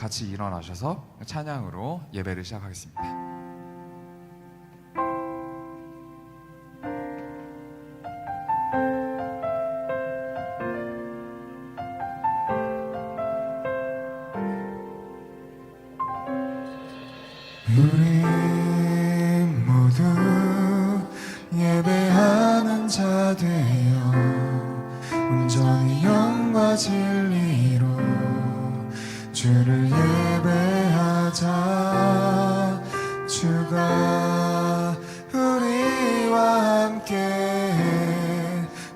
같이 일어나셔서 찬양으로 예배를 시작하겠습니다. 우리 모두 예배하는 자 되어 온전히 영과 진리로 주를 예배하자. 주가 우리와 함께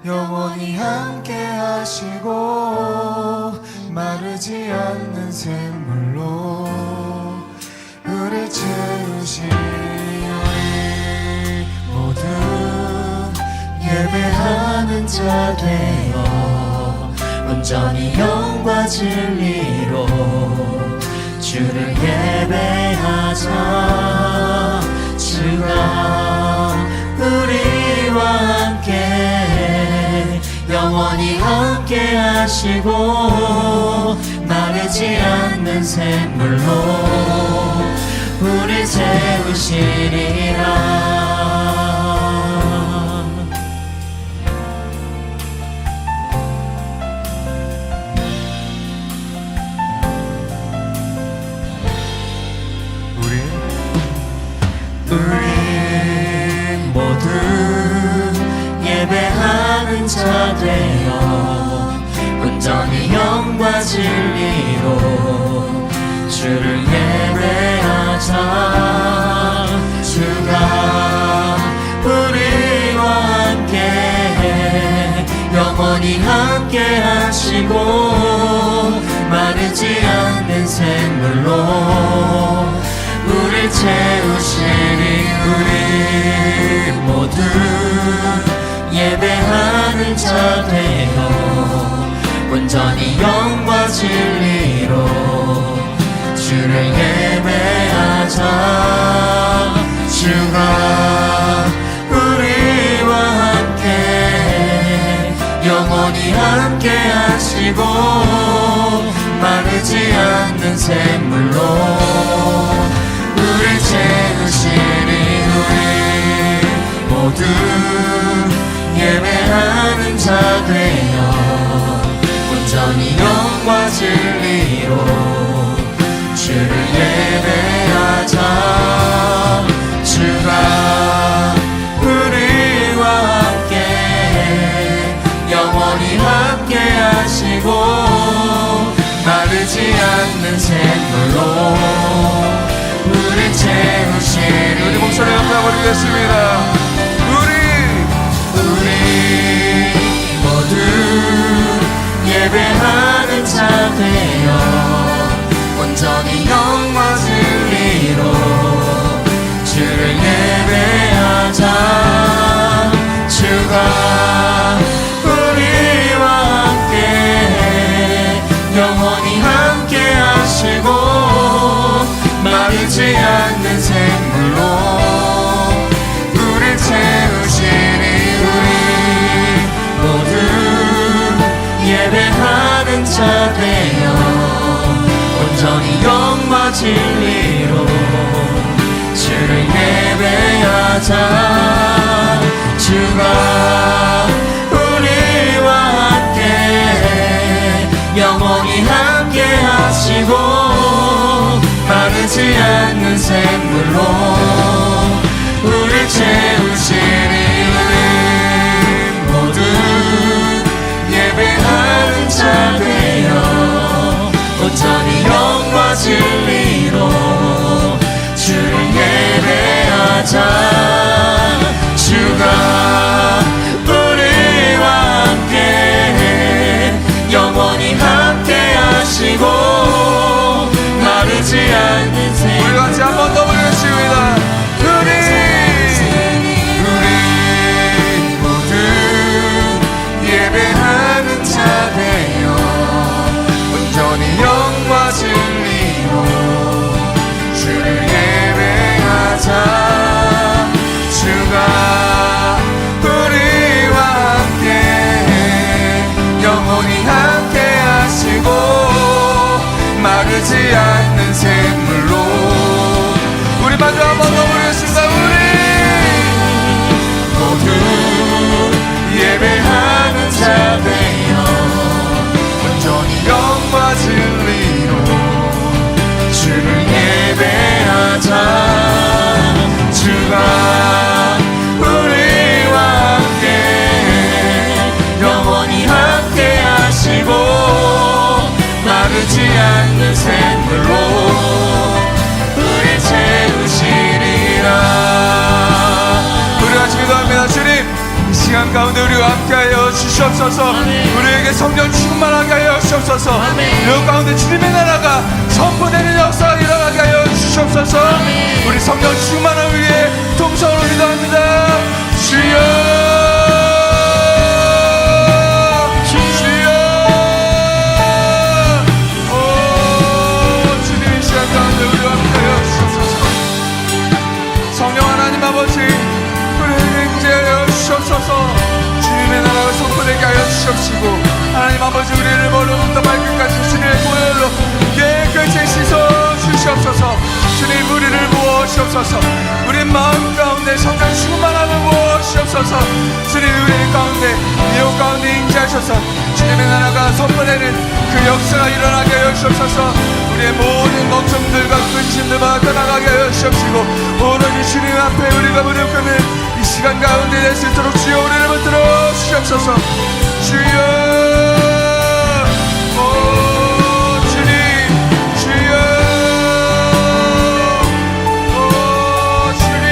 영원히 함께 하시고 마르지 않는 샘물로 우리 채우시니 우리 모두 예배하는 자 되어 온전히 영과 진리로 주를 예배하자. 주가 우리와 함께 영원히 함께 하시고 마르지 않는 샘물로 우리 세우시리라. 우리 모두 예배하는 자 되어 온전히 영과 진리로 주를 예배하자. 주가 우리와 함께 영원히 함께 하시고 마르지 않는 샘물로 우리 채우시니 우리 모두 예배하는 자 되어 온전히 영과 진리로 주를 예배하자. 주가 우리와 함께 영원히 함께 하시고 마르지 않는 샘물로 우리 채우시니 우리 모두 예배하는 자 되어 온전히 영과 진리로 주를 예배하자. 주가 우리와 함께 영원히 함께 하시고 마르지 않는 샘물로 우리 채우시니 우리 목소리 함께 부르겠습니다. 우리 모두 예배하는 자 되어 온전히 영과 진리로 주를 예배하자. 주가 우리와 함께 영원히 함께 하시고 마르지 않는 샘물로 우리 채우시니 우리 모두 예배하는 자 되어 온전히 영과 진리로 주를 예배하자. 주가 우리와 함께 영원히 함께 하시고 마르지 않는 샘물로 우리 채우시니 우리 모두 예배하는 자 되어 온전히 영과 진리로 주를 예배하자. 주가 우리와 함께 영원히 함께 하시고 마르지 않는 샘 우리 같이 한 번 더 부르겠습니다. 우리 모두 예배하는 자 되어 온전히 영과 진리로 주를 예배하자. 시간 가운데 우리와 함께하여 주시옵소서. 우리에게 성령 충만하게 하여 주시옵소서. 이 가운데 주님의 나라가 선포되는 역사가 일어나게 하여 주시옵소서. 우리 성령 충만을 위해 동성으로 기도합니다. 주여, 아버지, 우리에게 임재하여 주시옵소서. 주님의 나라가 선포되게 하여 주시옵시고, 하나님 아버지, 우리를 머리부터 발끝까지 주님의 보혈로 깨끗이 씻어 주시옵소서. 주님, 우리를 부어주시옵소서. 우리 마음 가운데 성령 충만함을 부어주시옵소서. 주님, 우리 가운데 미혹 가운데 임재하셔서 주님의 나라가 선포되는 그 역사가 일어나게 하여 주옵소서. 우리의 모든 걱정들과 근심들과 떠나가게 하여 주옵시고, 오로지 주님 앞에 우리가 무릎 꿇는 이 시간 가운데 될 수 있도록 주여 우리를 붙들어 주시옵소서. 주여, 오 주님, 주여, 오 주님,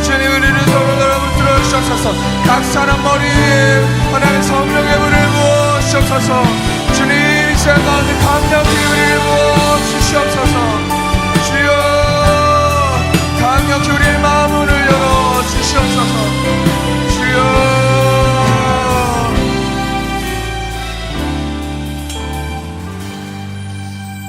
주님 우리를 서로 붙들어 주시옵소서. 각 사람 머리 위에 하나님의 성령의 불을 부어 주시옵소서. 주님, 이 시간 가운데 강력히 우리를 부어 주시옵소서. 강력히 우리의 마음을 열어 주시옵소서. 주여,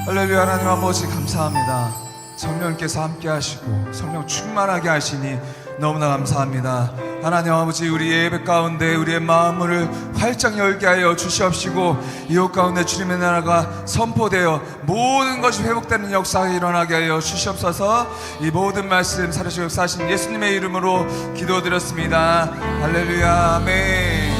할렐루야. 하나님 아버지 감사합니다. 성령께서 함께 하시고 성령 충만하게 하시니 너무나 감사합니다. 하나님 아버지, 우리 예배 가운데 우리의 마음을 활짝 열게 하여 주시옵시고, 이웃 가운데 주님의 나라가 선포되어 모든 것이 회복되는 역사가 일어나게 하여 주시옵소서. 이 모든 말씀 살아주시고 역사하신 예수님의 이름으로 기도드렸습니다. 할렐루야. 아멘.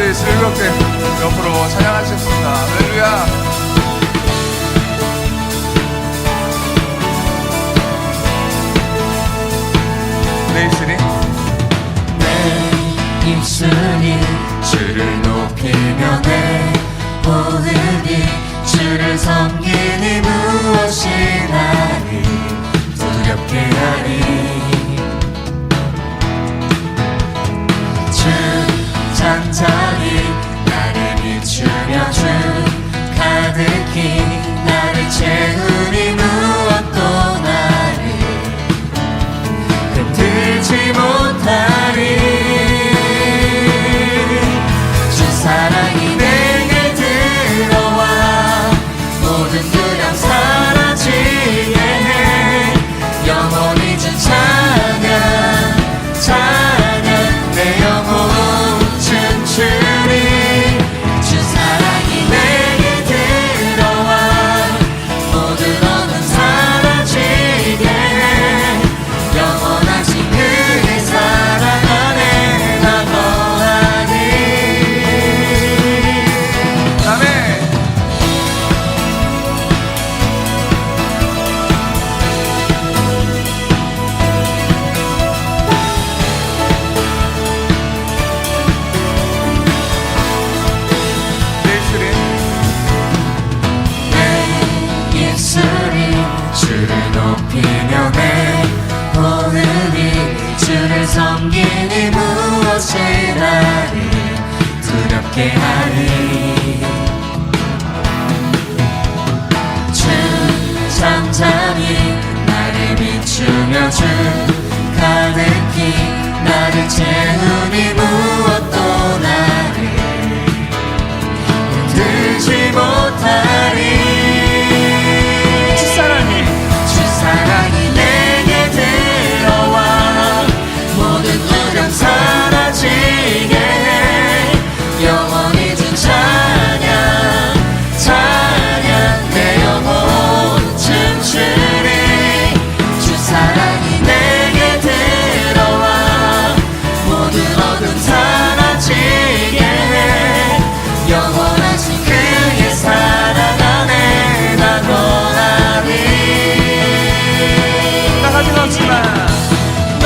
즐겁게 옆으로 찬양하셨습니다. 할렐루야. 내 입술이 주를 높이며 내 호흡이 주를 섬기니 무엇이 나를 두렵게 하리. 잔잔히 나를 비추며 주 가득히 나를 채우니 무엇도 나를 흔들지 못하리. 주 사랑이 내게 들어와 모든 두려움 사라지게 해. 영원히 주 찬양 찬양 내 영혼 춤추리. 주 사랑이 내게 들어와 모든 어둠 사라지게 해. 영원하신 그의 사랑 안에 나 거하리. 아멘. 주를 높이며 내 호흡이 주를 섬기니 무엇이 나를 두렵게 하리. 주 잠잠히 나를 비추며 주 가득히 나를 채우니 무엇도 나를 흔들지 못하리. 사랑이 내게 들어와 모든 두려움 사라지게 해. 영원히 주 찬양 찬양 내 영혼 춤추리. 주 사랑이 내게 들어와 모든 어둠 사라지게 해. 영원하신 그의 사랑 안에 나 거하리. 가진 없지만 나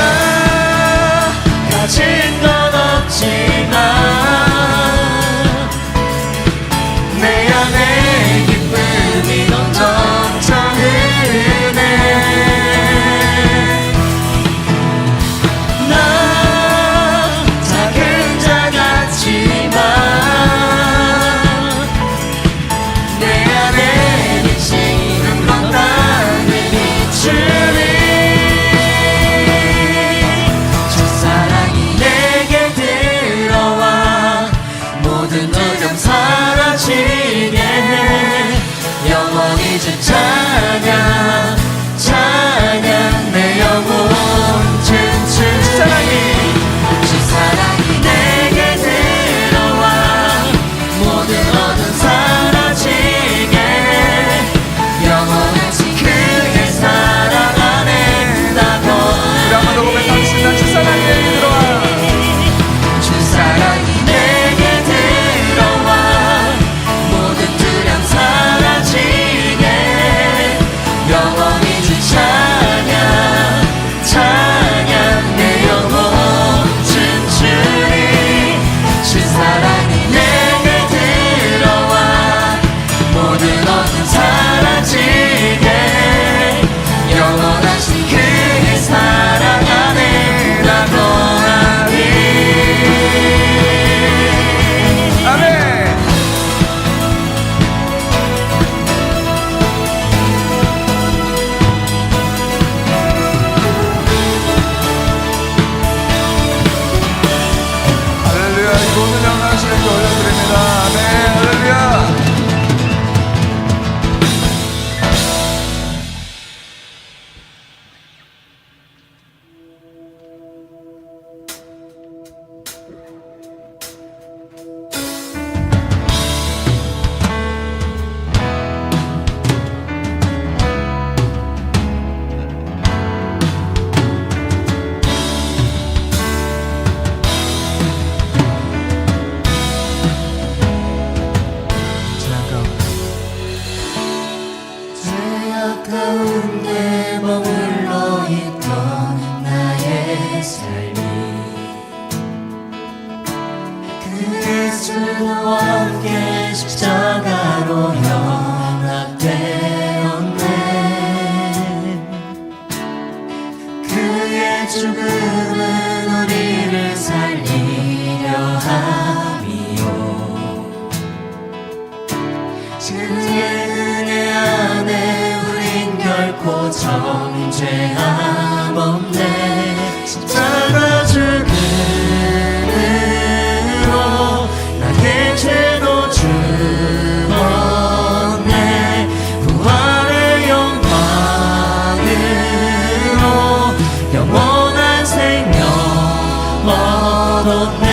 가진 건 없지만 거하리. 아멘. 할렐루야. 이 모든 영광을 주님께 올려드립니다. 아멘. 할렐루야. 죄악 가운데 머물러 있던 나의 삶이 그 예수와 함께 십자가로 연합되었네. 그의 죽음은 우리를 살리려 함이요 주의 은혜 안에 우린 결코 정죄함 없네. 십자가 죽음으로 나의 죄도 죽었네. 부활의 영광으로 영원한 생명 얻었네.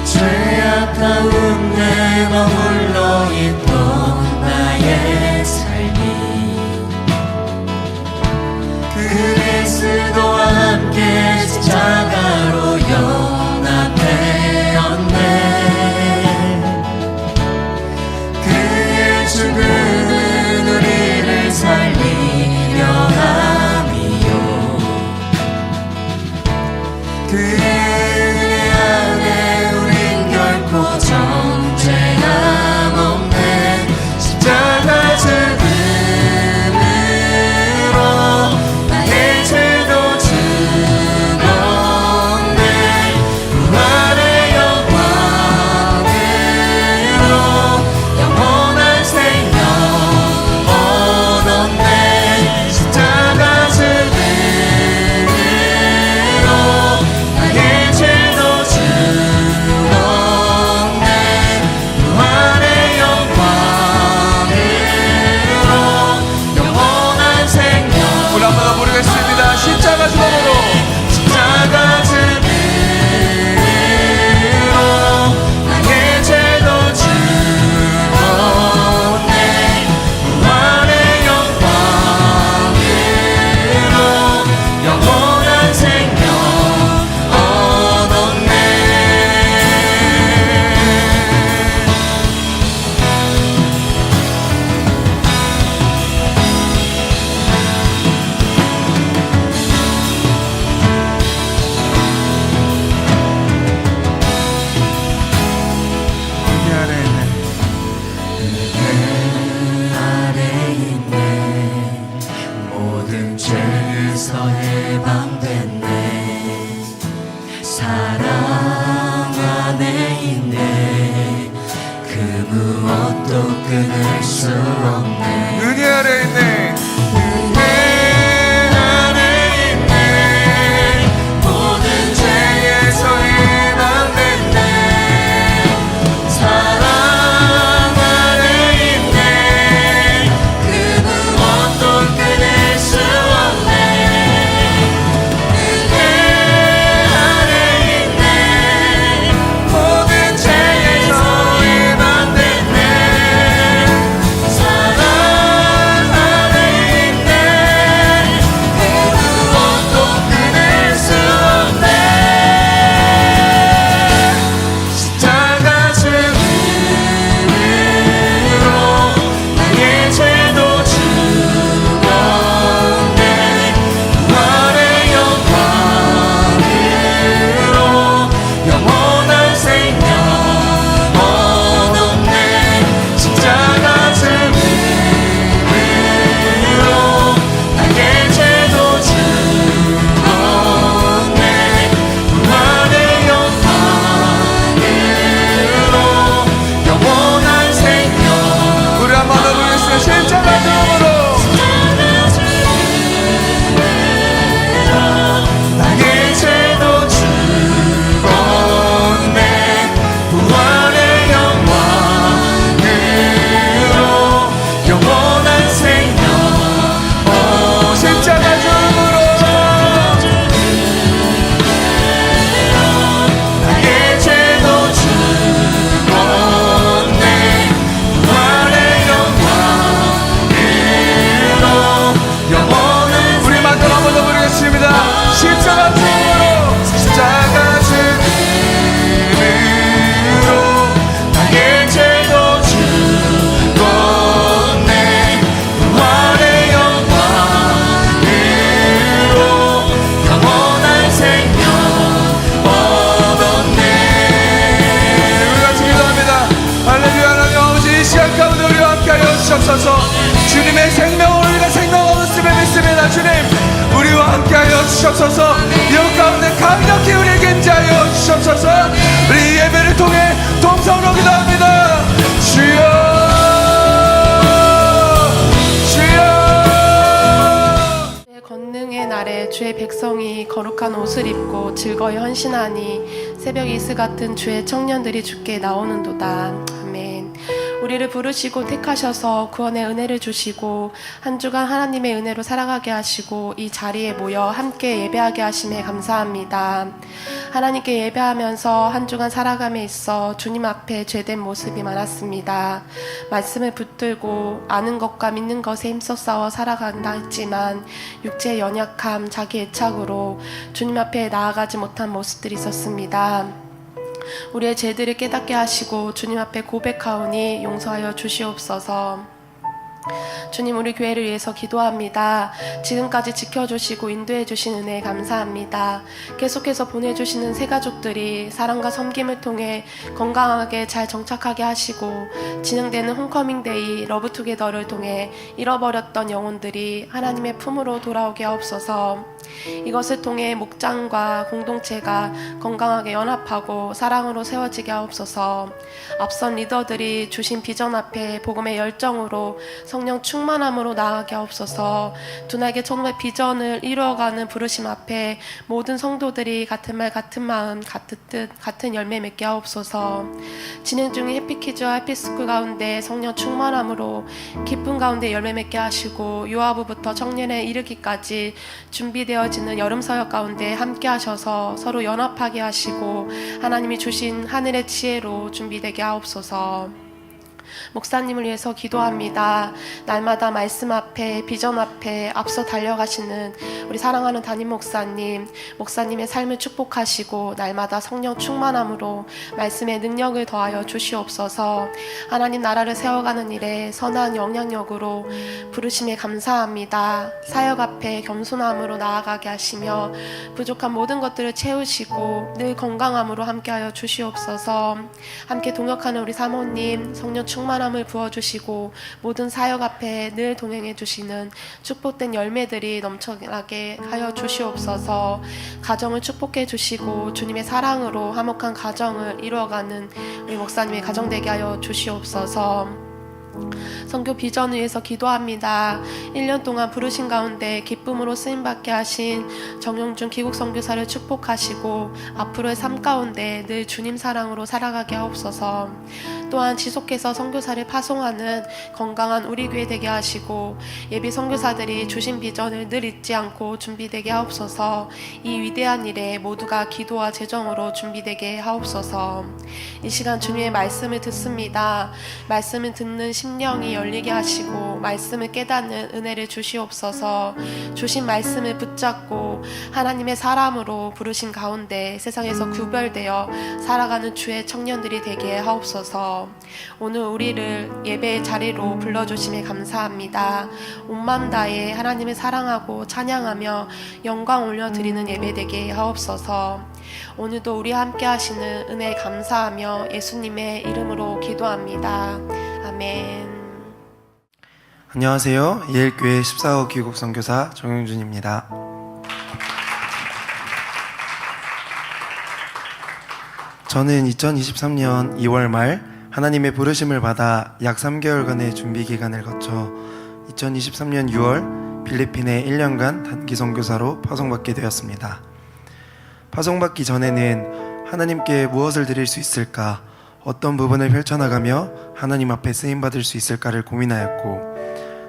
죄악 가운데 머물러 있던 나의 삶이 그리스도와 함께 십자가로 연합되었네. 그의 죽음은 우리를 살리려 함이요 그의 정죄함 없네. 십자가 죽음으로 나의 죄도 죽었네. 부활의 영광으로 영원한 생명 얻었네. 십자가 죽음으로 나의 죄도 십자가 주먹으로 십자가 죽음으로 나의 죄도 죽었네. 부활의 영광으로 영원한 생명 얻었네. 죄에서 해방됐네. 사랑 안에 있네. 그 무엇도 끊을 수 없네. 은혜 아래 있네. 은혜 안에 있네. 모든 죄에서 해방됐네. 사랑 안에 있네. 그 무엇도 끊을 수 없네. 은혜 주시옵소서. 영 가운데 강력히 우리에게 임재하여 주시옵소서. 우리 예배를 통해 동성으로 기도합니다. 주여 권능의 날에 주의 백성이 거룩한 옷을 입고 즐거이 헌신하니 새벽 이슬 같은 주의 청년들이 주께 나오는도다. 아멘. 우리를 부르시고 택하셔서 구원의 은혜를 주시고 한 주간 하나님의 은혜로 살아가게 하시고 이 자리에 모여 함께 예배하게 하심에 감사합니다. 하나님께 예배하면서 한 주간 살아감에 있어 주님 앞에 죄된 모습이 많았습니다. 말씀을 붙들고 아는 것과 믿는 것에 힘써 싸워 살아간다 했지만 육체의 연약함, 자기 애착으로 주님 앞에 나아가지 못한 모습들이 있었습니다. 우리의 죄들을 깨닫게 하시고 주님 앞에 고백하오니 용서하여 주시옵소서. 주님, 우리 교회를 위해서 기도합니다. 지금까지 지켜주시고 인도해주신 은혜에 감사합니다. 계속해서 보내주시는 새가족들이 사랑과 섬김을 통해 건강하게 잘 정착하게 하시고 진행되는 홈커밍데이 러브투게더를 통해 잃어버렸던 영혼들이 하나님의 품으로 돌아오게 하옵소서. 이것을 통해 목장과 공동체가 건강하게 연합하고 사랑으로 세워지게 하옵소서. 앞선 리더들이 주신 비전 앞에 복음의 열정으로 성령 충만함으로 나아가게 하옵소서. 두날개 천국의 비전을 이루어가는 부르심 앞에 모든 성도들이 같은 말 같은 마음 같은 뜻 같은 열매 맺게 하옵소서. 진행 중인 해피키즈와 해피스쿨 가운데 성령 충만함으로 기쁨 가운데 열매 맺게 하시고 유아부부터 청년에 이르기까지 준비되어지는 여름 사역 가운데 함께 하셔서 서로 연합하게 하시고 하나님이 주신 하늘의 지혜로 준비되게 하옵소서. 목사님을 위해서 기도합니다. 날마다 말씀 앞에 비전 앞에 앞서 달려가시는 우리 사랑하는 담임 목사님의 삶을 축복하시고 날마다 성령 충만함으로 말씀의 능력을 더하여 주시옵소서. 하나님 나라를 세워가는 일에 선한 영향력으로 부르심에 감사합니다. 사역 앞에 겸손함으로 나아가게 하시며 부족한 모든 것들을 채우시고 늘 건강함으로 함께하여 주시옵소서. 함께 동역하는 우리 사모님 성령 충만함을 부어주시고 모든 사역 앞에 늘 동행해 주시는 축복된 열매들이 넘쳐나게 하여 주시옵소서. 가정을 축복해 주시고 주님의 사랑으로 화목한 가정을 이루어가는 우리 목사님의 가정 되게 하여 주시옵소서. 선교 비전을 위해서 기도합니다. 1년 동안 부르신 가운데 기쁨으로 쓰임받게 하신 정용준 기국 선교사를 축복하시고 앞으로의 삶 가운데 늘 주님 사랑으로 살아가게 하옵소서. 또한 지속해서 선교사를 파송하는 건강한 우리 교회 되게 하시고 예비 선교사들이 주신 비전을 늘 잊지 않고 준비되게 하옵소서. 이 위대한 일에 모두가 기도와 재정으로 준비되게 하옵소서. 이 시간 주님의 말씀을 듣습니다. 말씀을 듣는 심령이 열리게 하시고 말씀을 깨닫는 은혜를 주시옵소서. 주신 말씀을 붙잡고 하나님의 사람으로 부르신 가운데 세상에서 구별되어 살아가는 주의 청년들이 되게 하옵소서. 오늘 우리를 예배의 자리로 불러주심에 감사합니다. 온 마음 다해 하나님을 사랑하고 찬양하며 영광 올려드리는 예배 되게 하옵소서. 오늘도 우리와 함께 하시는 은혜에 감사하며 예수님의 이름으로 기도합니다. 아멘. 안녕하세요. 예일교회 14호 귀국 선교사 정용준입니다. 저는 2023년 2월 말 하나님의 부르심을 받아 약 3개월간의 준비 기간을 거쳐 2023년 6월 필리핀에 1년간 단기 선교사로 파송받게 되었습니다. 파송받기 전에는 하나님께 무엇을 드릴 수 있을까, 어떤 부분을 펼쳐나가며 하나님 앞에 쓰임받을 수 있을까를 고민하였고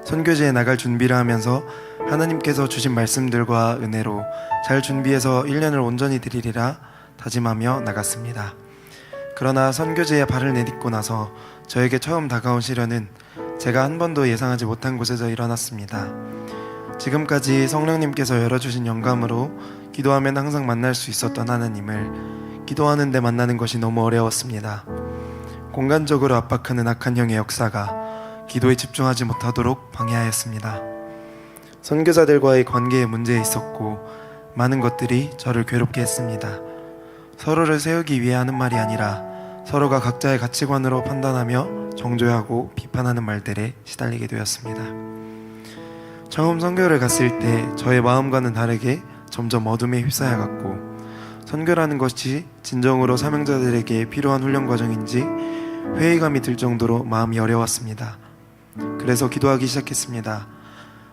선교지에 나갈 준비를 하면서 하나님께서 주신 말씀들과 은혜로 잘 준비해서 1년을 온전히 드리리라 다짐하며 나갔습니다. 그러나 선교지에 발을 내딛고 나서 저에게 처음 다가온 시련은 제가 한 번도 예상하지 못한 곳에서 일어났습니다. 지금까지 성령님께서 열어주신 영감으로 기도하면 항상 만날 수 있었던 하나님을 기도하는데 만나는 것이 너무 어려웠습니다. 공간적으로 압박하는 악한 영의 역사가 기도에 집중하지 못하도록 방해하였습니다. 선교사들과의 관계에 문제 있었고 많은 것들이 저를 괴롭게 했습니다. 서로를 세우기 위해 하는 말이 아니라 서로가 각자의 가치관으로 판단하며 정죄하고 비판하는 말들에 시달리게 되었습니다. 처음 선교를 갔을 때 저의 마음과는 다르게 점점 어둠에 휩싸여 갔고, 선교라는 것이 진정으로 사명자들에게 필요한 훈련 과정인지 회의감이 들 정도로 마음이 어려웠습니다. 그래서 기도하기 시작했습니다.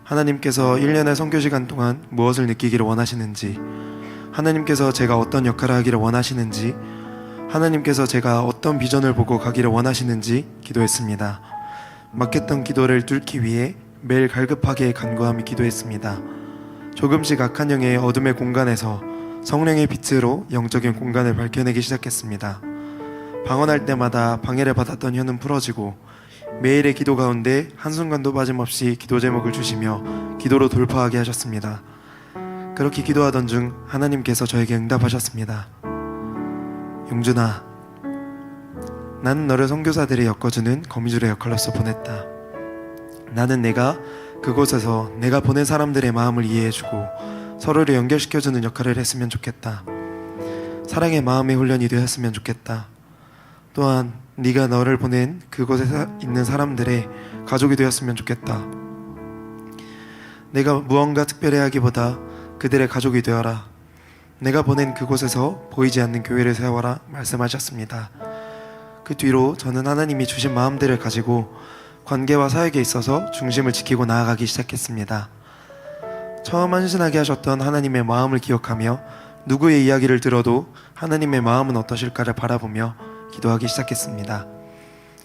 하나님께서 1년의 선교 시간 동안 무엇을 느끼기를 원하시는지, 하나님께서 제가 어떤 역할을 하기를 원하시는지, 하나님께서 제가 어떤 비전을 보고 가기를 원하시는지 기도했습니다. 막혔던 기도를 뚫기 위해 매일 갈급하게 간구하며 기도했습니다. 조금씩 악한 영의 어둠의 공간에서 성령의 빛으로 영적인 공간을 밝혀내기 시작했습니다. 방언할 때마다 방해를 받았던 혀는 풀어지고, 매일의 기도 가운데 한순간도 빠짐없이 기도 제목을 주시며 기도로 돌파하게 하셨습니다. 그렇게 기도하던 중 하나님께서 저에게 응답하셨습니다. 용준아, 나는 너를 선교사들이 엮어주는 거미줄의 역할로서 보냈다. 나는 내가 그곳에서 내가 보낸 사람들의 마음을 이해해주고 서로를 연결시켜주는 역할을 했으면 좋겠다. 사랑의 마음의 훈련이 되었으면 좋겠다. 또한 네가 너를 보낸 그곳에 있는 사람들의 가족이 되었으면 좋겠다. 내가 무언가 특별해하기보다 그들의 가족이 되어라. 내가 보낸 그곳에서 보이지 않는 교회를 세워라 말씀하셨습니다. 그 뒤로 저는 하나님이 주신 마음들을 가지고 관계와 사역에 있어서 중심을 지키고 나아가기 시작했습니다. 처음 헌신하게 하셨던 하나님의 마음을 기억하며 누구의 이야기를 들어도 하나님의 마음은 어떠실까를 바라보며 기도하기 시작했습니다.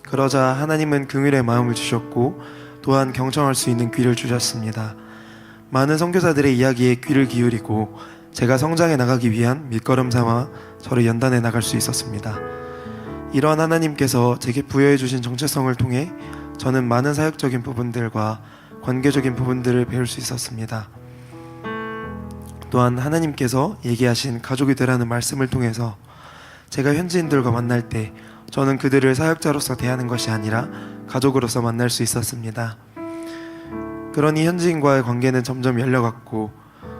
그러자 하나님은 긍휼의 마음을 주셨고 또한 경청할 수 있는 귀를 주셨습니다. 많은 선교사들의 이야기에 귀를 기울이고 제가 성장해 나가기 위한 밑거름 삼아 저를 연단해 나갈 수 있었습니다. 이러한 하나님께서 제게 부여해 주신 정체성을 통해 저는 많은 사역적인 부분들과 관계적인 부분들을 배울 수 있었습니다. 또한 하나님께서 얘기하신 가족이 되라는 말씀을 통해서 제가 현지인들과 만날 때 저는 그들을 사역자로서 대하는 것이 아니라 가족으로서 만날 수 있었습니다. 그러니 현지인과의 관계는 점점 열려갔고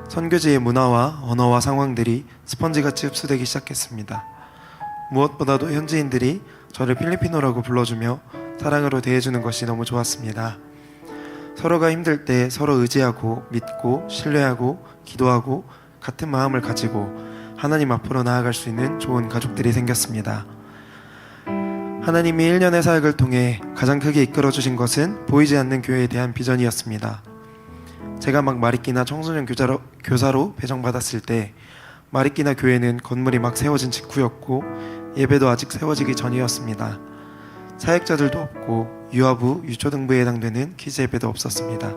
선교지의 문화와 언어와 상황들이 스펀지같이 흡수되기 시작했습니다. 무엇보다도 현지인들이 저를 필리피노라고 불러주며 사랑으로 대해주는 것이 너무 좋았습니다. 서로가 힘들 때 서로 의지하고 믿고 신뢰하고 기도하고 같은 마음을 가지고 하나님 앞으로 나아갈 수 있는 좋은 가족들이 생겼습니다. 하나님이 1년의 사역을 통해 가장 크게 이끌어주신 것은 보이지 않는 교회에 대한 비전이었습니다. 제가 막 마리끼나 청소년 교사로 배정받았을 때 마리끼나 교회는 건물이 막 세워진 직후였고 예배도 아직 세워지기 전이었습니다. 사역자들도 없고 유아부, 유초등부에 해당되는 키즈 예배도 없었습니다.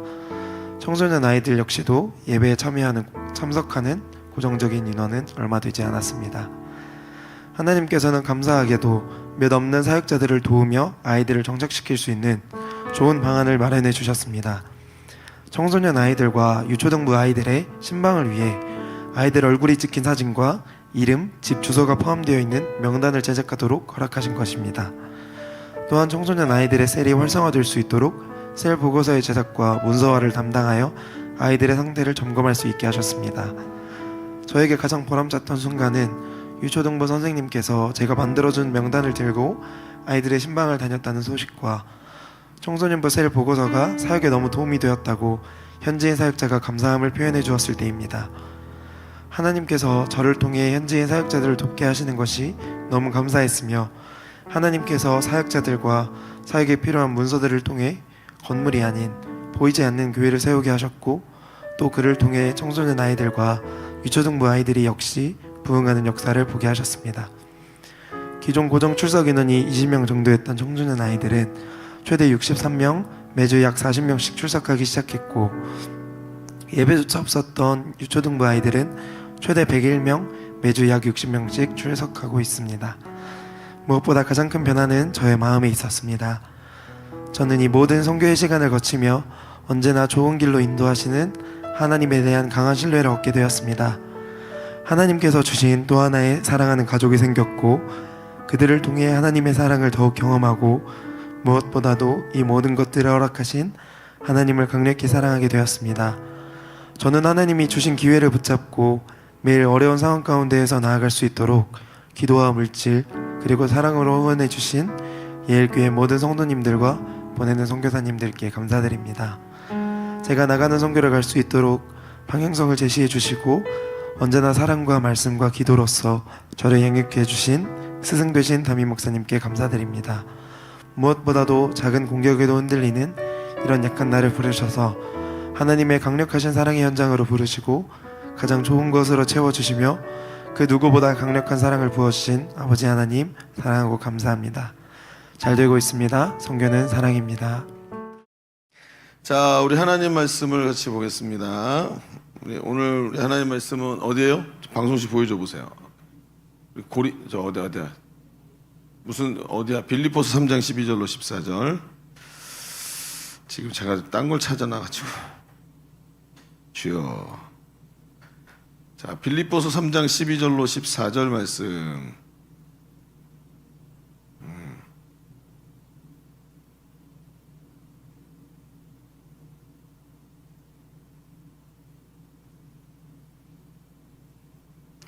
청소년 아이들 역시도 예배에 참석하는 고정적인 인원은 얼마 되지 않았습니다. 하나님께서는 감사하게도 몇 없는 사역자들을 도우며 아이들을 정착시킬 수 있는 좋은 방안을 마련해 주셨습니다. 청소년 아이들과 유초등부 아이들의 신방을 위해 아이들 얼굴이 찍힌 사진과 이름, 집 주소가 포함되어 있는 명단을 제작하도록 허락하신 것입니다. 또한 청소년 아이들의 셀이 활성화될 수 있도록 셀 보고서의 제작과 문서화를 담당하여 아이들의 상태를 점검할 수 있게 하셨습니다. 저에게 가장 보람찼던 순간은 유초등부 선생님께서 제가 만들어준 명단을 들고 아이들의 신방을 다녔다는 소식과 청소년부 셀 보고서가 사역에 너무 도움이 되었다고 현지인 사역자가 감사함을 표현해 주었을 때입니다. 하나님께서 저를 통해 현지인 사역자들을 돕게 하시는 것이 너무 감사했으며 하나님께서 사역자들과 사역에 필요한 문서들을 통해 건물이 아닌 보이지 않는 교회를 세우게 하셨고 또 그를 통해 청소년 아이들과 유초등부 아이들이 역시 부흥하는 역사를 보게 하셨습니다. 기존 고정 출석 인원이 20명 정도였던 청소년 아이들은 최대 63명, 매주 약 40명씩 출석하기 시작했고 예배조차 없었던 유초등부 아이들은 최대 101명, 매주 약 60명씩 출석하고 있습니다. 무엇보다 가장 큰 변화는 저의 마음에 있었습니다. 저는 이 모든 선교의 시간을 거치며 언제나 좋은 길로 인도하시는 하나님에 대한 강한 신뢰를 얻게 되었습니다. 하나님께서 주신 또 하나의 사랑하는 가족이 생겼고 그들을 통해 하나님의 사랑을 더욱 경험하고 무엇보다도 이 모든 것들을 허락하신 하나님을 강력히 사랑하게 되었습니다. 저는 하나님이 주신 기회를 붙잡고 매일 어려운 상황 가운데에서 나아갈 수 있도록 기도와 물질 그리고 사랑으로 후원해 주신 예일교회 모든 성도님들과 보내는 선교사님들께 감사드립니다. 제가 나가는 선교를 갈 수 있도록 방향성을 제시해 주시고 언제나 사랑과 말씀과 기도로서 저를 영육해 주신 스승 되신 담임 목사님께 감사드립니다. 무엇보다도 작은 공격에도 흔들리는 이런 약한 나를 부르셔서 하나님의 강력하신 사랑의 현장으로 부르시고 가장 좋은 것으로 채워주시며 그 누구보다 강력한 사랑을 부어주신 아버지 하나님 사랑하고 감사합니다. 잘 되고 있습니다. 성교는 사랑입니다. 자, 우리 하나님 말씀을 같이 보겠습니다. 오늘 우리 하나님 말씀은 어디예요? 방송시 보여줘 보세요. 고리 저 어디야? 무슨 어디야? 빌립보서 3장 12절로 14절. 지금 제가 딴 걸 찾아놔가지고 주여. 자, 빌립보서 3장 12절로 14절 말씀.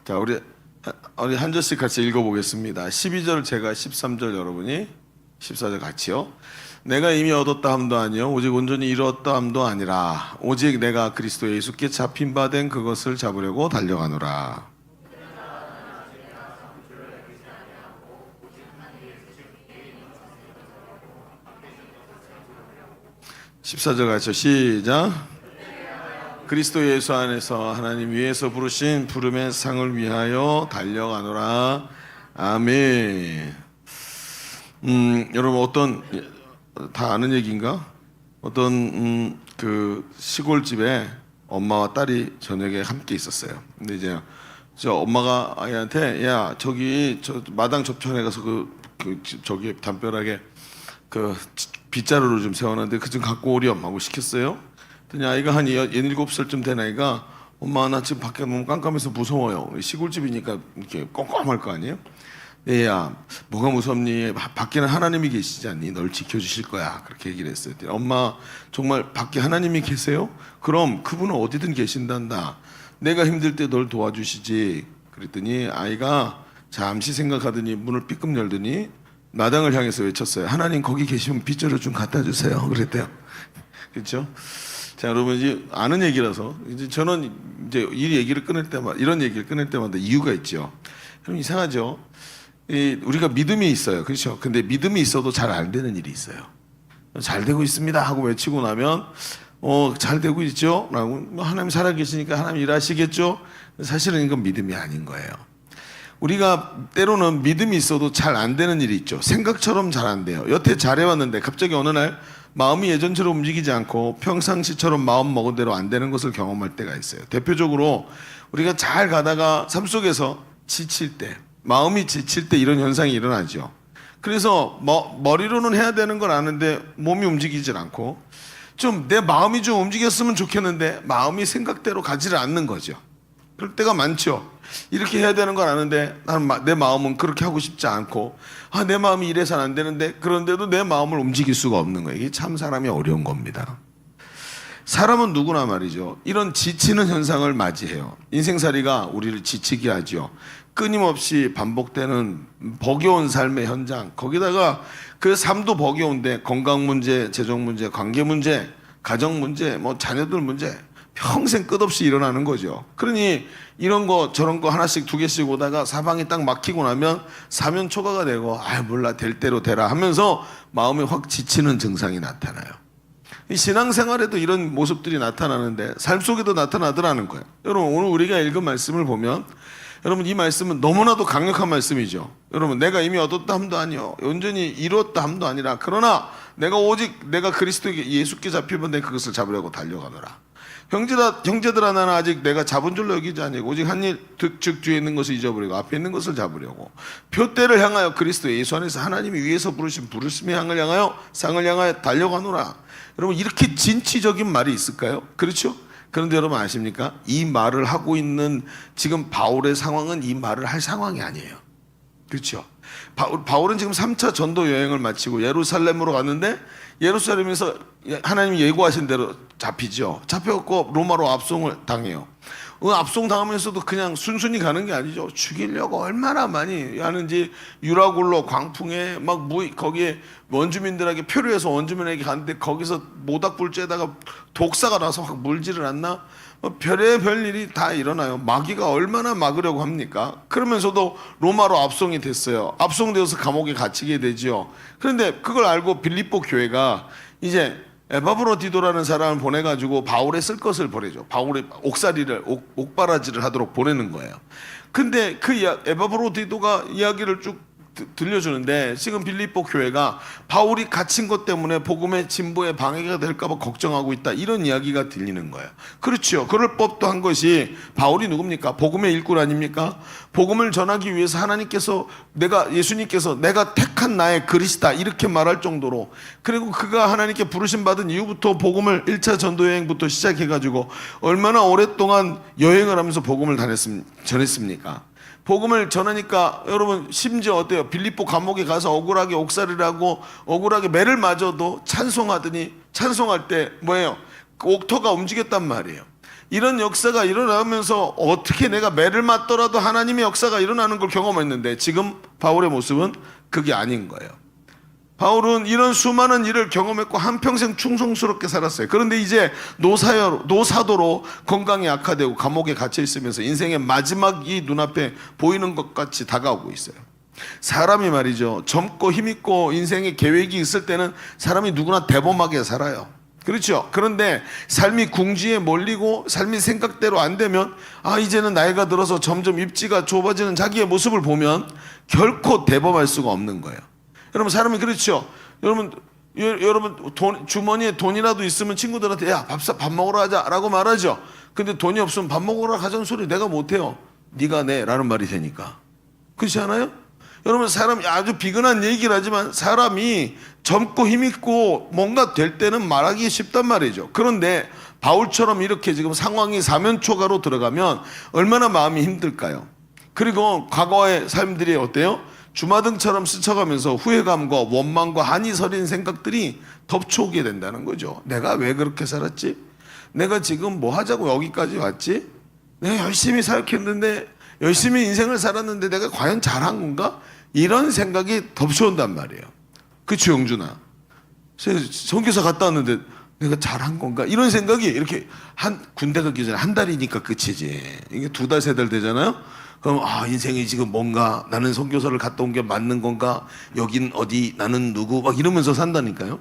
자, 우리 한 절씩 같이 읽어보겠습니다. 12절 제가 13절 여러분이 14절 같이요. 내가 이미 얻었다 함도 아니요 오직 온전히 이루었다 함도 아니라 오직 내가 그리스도 예수께 잡힌 바 된 그것을 잡으려고 달려가노라. 14절 같이요. 시작. 그리스도 예수 안에서 하나님 위에서 부르신 부름의 상을 위하여 달려가노라. 아멘. 여러분 다 아는 얘기인가? 어떤 그 시골집에 엄마와 딸이 저녁에 함께 있었어요. 근데 이제 저 엄마가 아이한테 야 저기 저 마당 저편에 가서 저기 담벼락에 그 빗자루를 좀 세워놨는데 그 좀 갖고 오렴 하고 시켰어요. 그랬더니 아이가 한 7살쯤 된 아이가 엄마 나 지금 밖에 너무 깜깜해서 무서워요. 시골집이니까 이렇게 꼼꼼할 거 아니에요? 얘야 뭐가 무섭니? 밖에는 하나님이 계시지 않니? 널 지켜주실 거야. 그렇게 얘기를 했어요. 엄마 정말 밖에 하나님이 계세요? 그럼 그분은 어디든 계신단다. 내가 힘들 때 널 도와주시지. 그랬더니 아이가 잠시 생각하더니 문을 삐끔 열더니 마당을 향해서 외쳤어요. 하나님 거기 계시면 빗자루 좀 갖다 주세요. 그랬대요. 그렇죠? 자, 여러분 이제 아는 얘기라서 이제 저는 이제 이런 얘기를 꺼낼 때마다 이유가 있죠. 그럼 이상하죠. 우리가 믿음이 있어요. 그렇죠? 근데 믿음이 있어도 잘 안 되는 일이 있어요. 잘 되고 있습니다 하고 외치고 나면 잘 되고 있죠? 라고 하나님 살아계시니까 하나님 일하시겠죠? 사실은 이건 믿음이 아닌 거예요. 우리가 때로는 믿음이 있어도 잘 안 되는 일이 있죠. 생각처럼 잘 안 돼요. 여태 잘해왔는데 갑자기 어느 날 마음이 예전처럼 움직이지 않고 평상시처럼 마음 먹은 대로 안 되는 것을 경험할 때가 있어요. 대표적으로 우리가 잘 가다가 삶 속에서 지칠 때, 마음이 지칠 때 이런 현상이 일어나죠. 그래서 머리로는 해야 되는 걸 아는데 몸이 움직이질 않고 좀 내 마음이 좀 움직였으면 좋겠는데 마음이 생각대로 가지를 않는 거죠. 그럴 때가 많죠. 이렇게 해야 되는 걸 아는데 내 마음은 그렇게 하고 싶지 않고 내 마음이 이래서는 안 되는데 그런데도 내 마음을 움직일 수가 없는 거예요. 이게 참 사람이 어려운 겁니다. 사람은 누구나 말이죠. 이런 지치는 현상을 맞이해요. 인생살이가 우리를 지치게 하죠. 끊임없이 반복되는 버거운 삶의 현장, 거기다가 그 삶도 버거운데 건강 문제, 재정 문제, 관계 문제, 가정 문제, 자녀들 문제 평생 끝없이 일어나는 거죠. 그러니 이런 거 저런 거 하나씩 두 개씩 오다가 사방이 딱 막히고 나면 사면 초과가 되고 몰라 될 대로 되라 하면서 마음이 확 지치는 증상이 나타나요. 이 신앙생활에도 이런 모습들이 나타나는데 삶 속에도 나타나더라는 거예요. 여러분 오늘 우리가 읽은 말씀을 보면 여러분 이 말씀은 너무나도 강력한 말씀이죠. 여러분 내가 이미 얻었다 함도 아니요 온전히 이루었다 함도 아니라 그러나 내가 그리스도 예수께 잡히면 내 그것을 잡으려고 달려가노라. 형제들아 나는 아직 내가 잡은 줄로 여기지 아니고 오직 한 일 즉 뒤에 있는 것을 잊어버리고 앞에 있는 것을 잡으려고 표대를 향하여 그리스도 예수 안에서 하나님이 위에서 부르신 부르심의 상을 향하여 달려가노라. 여러분 이렇게 진취적인 말이 있을까요? 그렇죠? 그런데 여러분 아십니까? 이 말을 하고 있는 지금 바울의 상황은 이 말을 할 상황이 아니에요. 그렇죠? 바울은 지금 3차 전도 여행을 마치고 예루살렘으로 갔는데 예루살렘에서 하나님이 예고하신 대로 잡히죠. 잡혀갖고 로마로 압송을 당해요. 압송 당하면서도 그냥 순순히 가는 게 아니죠. 죽이려고 얼마나 많이 하는지 유라굴로 광풍에 막 거기에 원주민들에게 표류해서 원주민에게 갔는데 거기서 모닥불째에다가 독사가 나서 확 물지를 않나? 별의별 일이 다 일어나요. 마귀가 얼마나 막으려고 합니까? 그러면서도 로마로 압송이 됐어요. 압송되어서 감옥에 갇히게 되지요. 그런데 그걸 알고 빌립보 교회가 이제 에바브로디도라는 사람을 보내가지고 바울에 쓸 것을 보내죠. 바울의 옥바라지를 하도록 보내는 거예요. 근데 그 에바브로디도가 이야기를 쭉 들려주는데 지금 빌립보 교회가 바울이 갇힌 것 때문에 복음의 진보에 방해가 될까봐 걱정하고 있다, 이런 이야기가 들리는 거예요. 그렇죠. 그럴 법도 한 것이 바울이 누굽니까? 복음의 일꾼 아닙니까? 복음을 전하기 위해서 예수님께서 내가 택한 나의 그리스다, 이렇게 말할 정도로, 그리고 그가 하나님께 부르심 받은 이후부터 복음을 1차 전도 여행부터 시작해가지고 얼마나 오랫동안 여행을 하면서 복음을 전했습니까? 복음을 전하니까 여러분 심지어 어때요? 빌립보 감옥에 가서 억울하게 옥살이를 하고 억울하게 매를 맞아도 찬송할 때 뭐예요? 그 옥터가 움직였단 말이에요. 이런 역사가 일어나면서 어떻게 내가 매를 맞더라도 하나님의 역사가 일어나는 걸 경험했는데 지금 바울의 모습은 그게 아닌 거예요. 바울은 이런 수많은 일을 경험했고 한평생 충성스럽게 살았어요. 그런데 이제 노사도로 건강이 악화되고 감옥에 갇혀 있으면서 인생의 마지막이 눈앞에 보이는 것 같이 다가오고 있어요. 사람이 말이죠, 젊고 힘있고 인생의 계획이 있을 때는 사람이 누구나 대범하게 살아요. 그렇죠. 그런데 삶이 궁지에 몰리고 삶이 생각대로 안 되면 이제는 나이가 들어서 점점 입지가 좁아지는 자기의 모습을 보면 결코 대범할 수가 없는 거예요. 여러분 사람이 그렇죠. 여러분 주머니에 돈이라도 있으면 친구들한테 야 밥 먹으러 가자라고 말하죠. 근데 돈이 없으면 밥 먹으러 가자는 소리 내가 못해요. 네가 내라는 말이 되니까. 그렇지 않아요? 여러분 사람이 아주 비근한 얘기를 하지만 사람이 젊고 힘있고 뭔가 될 때는 말하기 쉽단 말이죠. 그런데 바울처럼 이렇게 지금 상황이 사면초가로 들어가면 얼마나 마음이 힘들까요? 그리고 과거의 삶들이 어때요? 주마등처럼 스쳐가면서 후회감과 원망과 한이 서린 생각들이 덮쳐오게 된다는 거죠. 내가 왜 그렇게 살았지? 내가 지금 뭐 하자고 여기까지 왔지? 내가 열심히 사역했는데 열심히 인생을 살았는데 내가 과연 잘한 건가? 이런 생각이 덮쳐온단 말이에요. 그치 영준아? 선교사 갔다 왔는데 내가 잘한 건가? 이런 생각이 이렇게 군대 가기 전에 한 달이니까 끝이지. 이게 2달, 3달 되잖아요? 그럼 인생이 지금 뭔가, 나는 선교사를 갔다 온 게 맞는 건가? 여긴 어디, 나는 누구? 막 이러면서 산다니까요.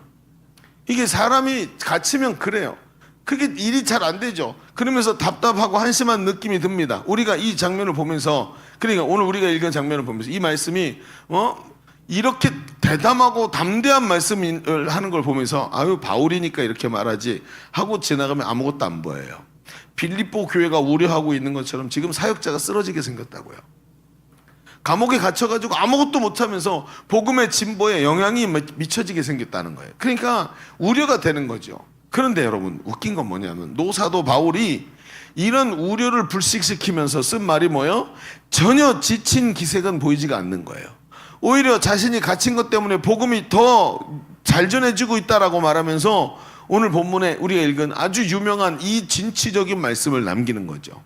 이게 사람이 갇히면 그래요. 그게 일이 잘 안 되죠. 그러면서 답답하고 한심한 느낌이 듭니다. 우리가 이 장면을 보면서, 그러니까 오늘 우리가 읽은 장면을 보면서 이 말씀이 이렇게 대담하고 담대한 말씀을 하는 걸 보면서 바울이니까 이렇게 말하지 하고 지나가면 아무것도 안 보여요. 빌립보 교회가 우려하고 있는 것처럼 지금 사역자가 쓰러지게 생겼다고요. 감옥에 갇혀가지고 아무것도 못하면서 복음의 진보에 영향이 미쳐지게 생겼다는 거예요. 그러니까 우려가 되는 거죠. 그런데 여러분 웃긴 건 뭐냐면 노사도 바울이 이런 우려를 불식시키면서 쓴 말이 뭐예요? 전혀 지친 기색은 보이지가 않는 거예요. 오히려 자신이 갇힌 것 때문에 복음이 더 잘 전해지고 있다라고 말하면서 오늘 본문에 우리가 읽은 아주 유명한 이 진취적인 말씀을 남기는 거죠.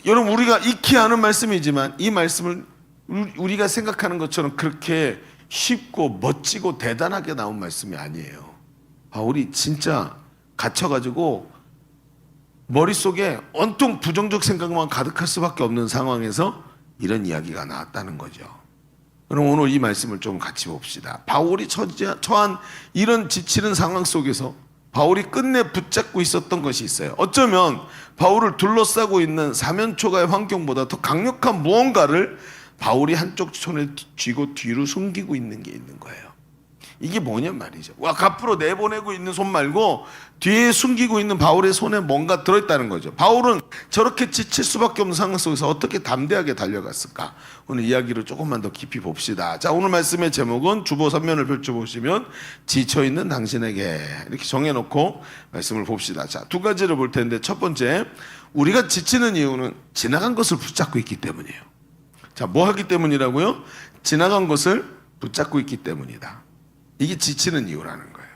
여러분 우리가 익히 아는 말씀이지만 이 말씀을 우리가 생각하는 것처럼 그렇게 쉽고 멋지고 대단하게 나온 말씀이 아니에요. 바울이 진짜 갇혀가지고 머릿속에 온통 부정적 생각만 가득할 수밖에 없는 상황에서 이런 이야기가 나왔다는 거죠. 그럼 오늘 이 말씀을 좀 같이 봅시다. 바울이 처한 이런 지치는 상황 속에서 바울이 끝내 붙잡고 있었던 것이 있어요. 어쩌면 바울을 둘러싸고 있는 사면초가의 환경보다 더 강력한 무언가를 바울이 한쪽 손에 쥐고 뒤로 숨기고 있는 게 있는 거예요. 이게 뭐냐 말이죠. 앞으로 내보내고 있는 손 말고 뒤에 숨기고 있는 바울의 손에 뭔가 들어있다는 거죠. 바울은 저렇게 지칠 수밖에 없는 상황 속에서 어떻게 담대하게 달려갔을까? 오늘 이야기를 조금만 더 깊이 봅시다. 자, 오늘 말씀의 제목은 주보 3면을 펼쳐보시면 지쳐있는 당신에게 이렇게 정해놓고 말씀을 봅시다. 자, 2가지를 볼 텐데 첫 번째, 우리가 지치는 이유는 지나간 것을 붙잡고 있기 때문이에요. 자, 뭐 하기 때문이라고요? 지나간 것을 붙잡고 있기 때문이다. 이게 지치는 이유라는 거예요.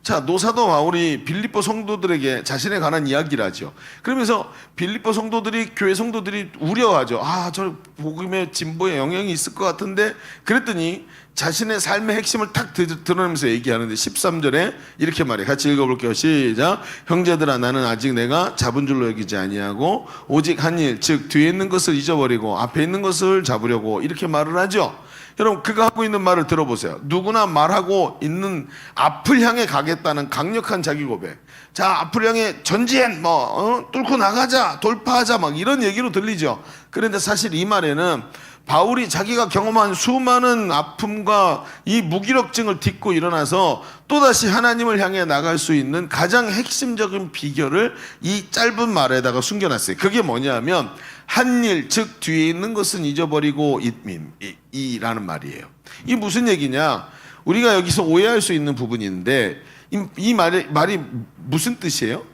자, 노사도 바울이 빌립보 성도들에게 자신에 관한 이야기를 하죠. 그러면서 빌립보 성도들이, 교회 성도들이 우려하죠. 아, 저 복음의 진보에 영향이 있을 것 같은데, 그랬더니 자신의 삶의 핵심을 탁 드러내면서 얘기하는데 13절에 이렇게 말해요. 같이 읽어볼게요. 시작. 형제들아, 나는 아직 내가 잡은 줄로 여기지 아니하고 오직 한 일, 즉 뒤에 있는 것을 잊어버리고 앞에 있는 것을 잡으려고, 이렇게 말을 하죠. 여러분, 그가 하고 있는 말을 들어보세요. 누구나 말하고 있는 앞을 향해 가겠다는 강력한 자기 고백. 자, 앞을 향해 전진, 뚫고 나가자, 돌파하자, 막 이런 얘기로 들리죠. 그런데 사실 이 말에는 바울이 자기가 경험한 수많은 아픔과 이 무기력증을 딛고 일어나서 또다시 하나님을 향해 나갈 수 있는 가장 핵심적인 비결을 이 짧은 말에다가 숨겨놨어요. 그게 뭐냐면 한 일, 즉 뒤에 있는 것은 잊어버리고 이라는 말이에요. 이 무슨 얘기냐? 우리가 여기서 오해할 수 있는 부분이 있는데 이 말이 무슨 뜻이에요?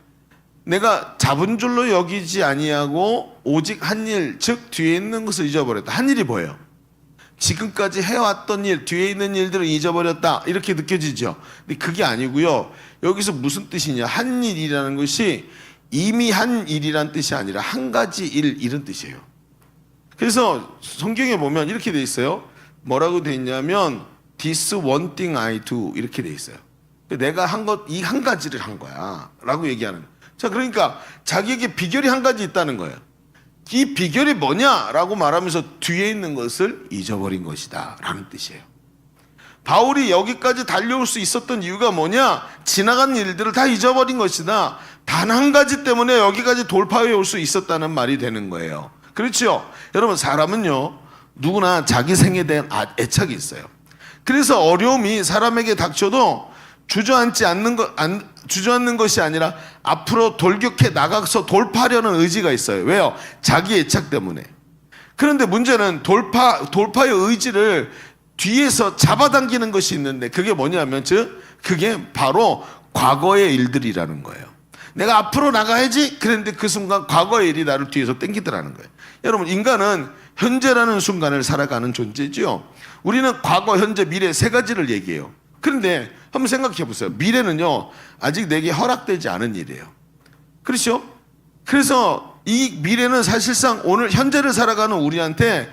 내가 잡은 줄로 여기지 아니하고 오직 한 일, 즉 뒤에 있는 것을 잊어버렸다. 한 일이 뭐예요? 지금까지 해왔던 일, 뒤에 있는 일들을 잊어버렸다, 이렇게 느껴지죠. 근데 그게 아니고요. 여기서 무슨 뜻이냐? 한 일이라는 것이 이미 한 일이란 뜻이 아니라 한 가지 일, 이런 뜻이에요. 그래서 성경에 보면 이렇게 돼 있어요. 뭐라고 돼 있냐면 This one thing I do, 이렇게 돼 있어요. 내가 한 것, 이 한 가지를 한 거야 라고 얘기하는. 자, 그러니까 자기에게 비결이 한 가지 있다는 거예요. 이 비결이 뭐냐라고 말하면서 뒤에 있는 것을 잊어버린 것이다 라는 뜻이에요. 바울이 여기까지 달려올 수 있었던 이유가 뭐냐? 지나간 일들을 다 잊어버린 것이다. 단 한 가지 때문에 여기까지 돌파해 올 수 있었다는 말이 되는 거예요. 그렇죠? 여러분, 사람은요, 누구나 자기 생에 대한 애착이 있어요. 그래서 어려움이 사람에게 닥쳐도 주저앉는 것이 아니라 앞으로 돌격해 나가서 돌파하려는 의지가 있어요. 왜요? 자기 애착 때문에. 그런데 문제는 돌파의 의지를 뒤에서 잡아당기는 것이 있는데, 그게 뭐냐면 그게 바로 과거의 일들이라는 거예요. 내가 앞으로 나가야지 그랬는데 그 순간 과거의 일이 나를 뒤에서 땡기더라는 거예요. 여러분, 인간은 현재라는 순간을 살아가는 존재죠. 우리는 과거, 현재, 미래 세 가지를 얘기해요. 그런데 한번 생각해 보세요. 미래는요, 아직 내게 허락되지 않은 일이에요. 그렇죠? 그래서 이 미래는 사실상 오늘 현재를 살아가는 우리한테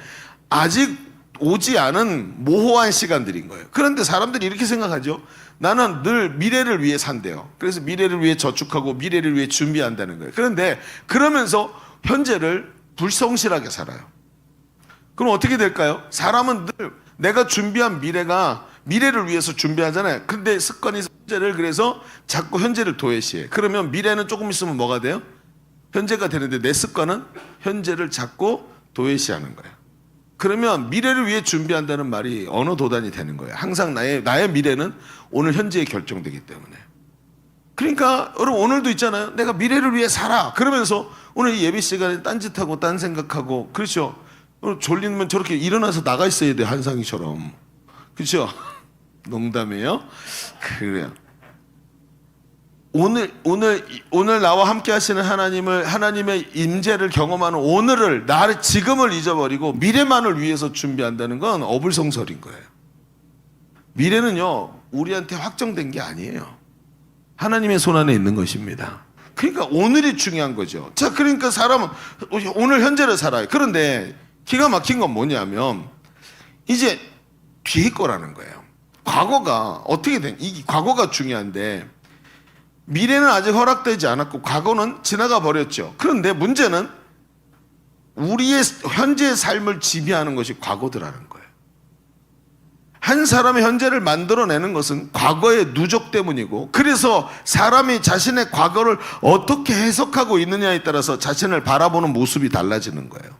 아직 오지 않은 모호한 시간들인 거예요. 그런데 사람들이 이렇게 생각하죠. 나는 늘 미래를 위해 산대요. 그래서 미래를 위해 저축하고 미래를 위해 준비한다는 거예요. 그런데 그러면서 현재를 불성실하게 살아요. 그럼 어떻게 될까요? 사람은 늘 내가 준비한 미래를 위해서 준비하잖아요. 근데 습관이 현재를, 그래서 자꾸 현재를 도외시해. 그러면 미래는 조금 있으면 뭐가 돼요? 현재가 되는데 내 습관은 현재를 자꾸 도외시하는 거예요. 그러면 미래를 위해 준비한다는 말이 언어 도단이 되는 거예요. 항상 나의 미래는 오늘 현재에 결정되기 때문에. 그러니까 여러분, 오늘도 있잖아요. 내가 미래를 위해 살아. 그러면서 오늘 이 예배 시간에 딴짓하고 딴 생각하고, 그렇죠? 오늘 졸리면 저렇게 일어나서 나가 있어야 돼, 한상이처럼. 그렇죠? 농담이에요. 그래요. 오늘 나와 함께 하시는 하나님의 임재를 경험하는 오늘을, 지금을 잊어버리고 미래만을 위해서 준비한다는 건 어불성설인 거예요. 미래는요, 우리한테 확정된 게 아니에요. 하나님의 손 안에 있는 것입니다. 그러니까 오늘이 중요한 거죠. 자, 그러니까 사람은 오늘 현재를 살아요. 그런데 기가 막힌 건 뭐냐면 이제 뒤에 거라는 거예요. 과거가 어떻게 된, 이 과거가 중요한데 미래는 아직 허락되지 않았고 과거는 지나가 버렸죠. 그런데 문제는 우리의 현재의 삶을 지배하는 것이 과거더라는 거예요. 한 사람의 현재를 만들어내는 것은 과거의 누적 때문이고, 그래서 사람이 자신의 과거를 어떻게 해석하고 있느냐에 따라서 자신을 바라보는 모습이 달라지는 거예요.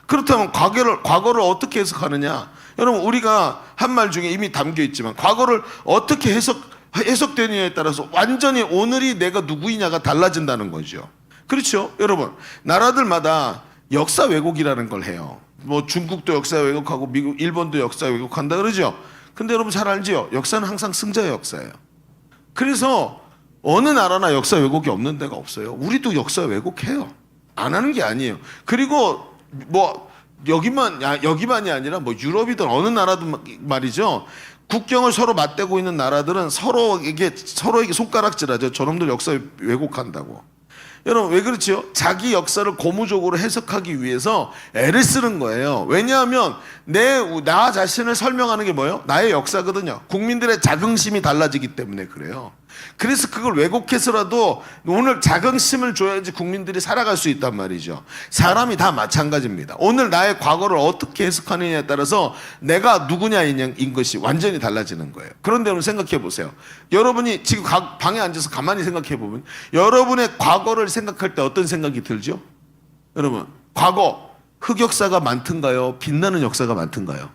그렇다면 과거를 어떻게 해석하느냐? 여러분, 우리가 한 말 중에 이미 담겨 있지만 과거를 어떻게 해석되느냐에 따라서 완전히 오늘이 내가 누구이냐가 달라진다는 거죠. 그렇죠? 여러분, 나라들마다 역사 왜곡이라는 걸 해요. 뭐 중국도 역사 왜곡하고 미국, 일본도 역사 왜곡한다 그러죠. 근데 여러분 잘 알지요? 역사는 항상 승자의 역사예요. 그래서 어느 나라나 역사 왜곡이 없는 데가 없어요. 우리도 역사 왜곡해요. 안 하는 게 아니에요. 그리고 뭐 여기만이 아니라 뭐 유럽이든 어느 나라든 말이죠. 국경을 서로 맞대고 있는 나라들은 서로에게 손가락질하죠. 저놈들 역사 왜곡한다고. 여러분 왜 그렇지요? 자기 역사를 고무적으로 해석하기 위해서 애를 쓰는 거예요. 왜냐하면 나 자신을 설명하는 게 뭐예요? 나의 역사거든요. 국민들의 자긍심이 달라지기 때문에 그래요. 그래서 그걸 왜곡해서라도 오늘 자긍심을 줘야지 국민들이 살아갈 수 있단 말이죠. 사람이 다 마찬가지입니다. 오늘 나의 과거를 어떻게 해석하느냐에 따라서 내가 누구냐인 것이 완전히 달라지는 거예요. 그런데 여러분 생각해 보세요. 여러분이 지금 방에 앉아서 가만히 생각해 보면 여러분의 과거를 생각할 때 어떤 생각이 들죠? 여러분 과거 흑역사가 많던가요? 빛나는 역사가 많던가요?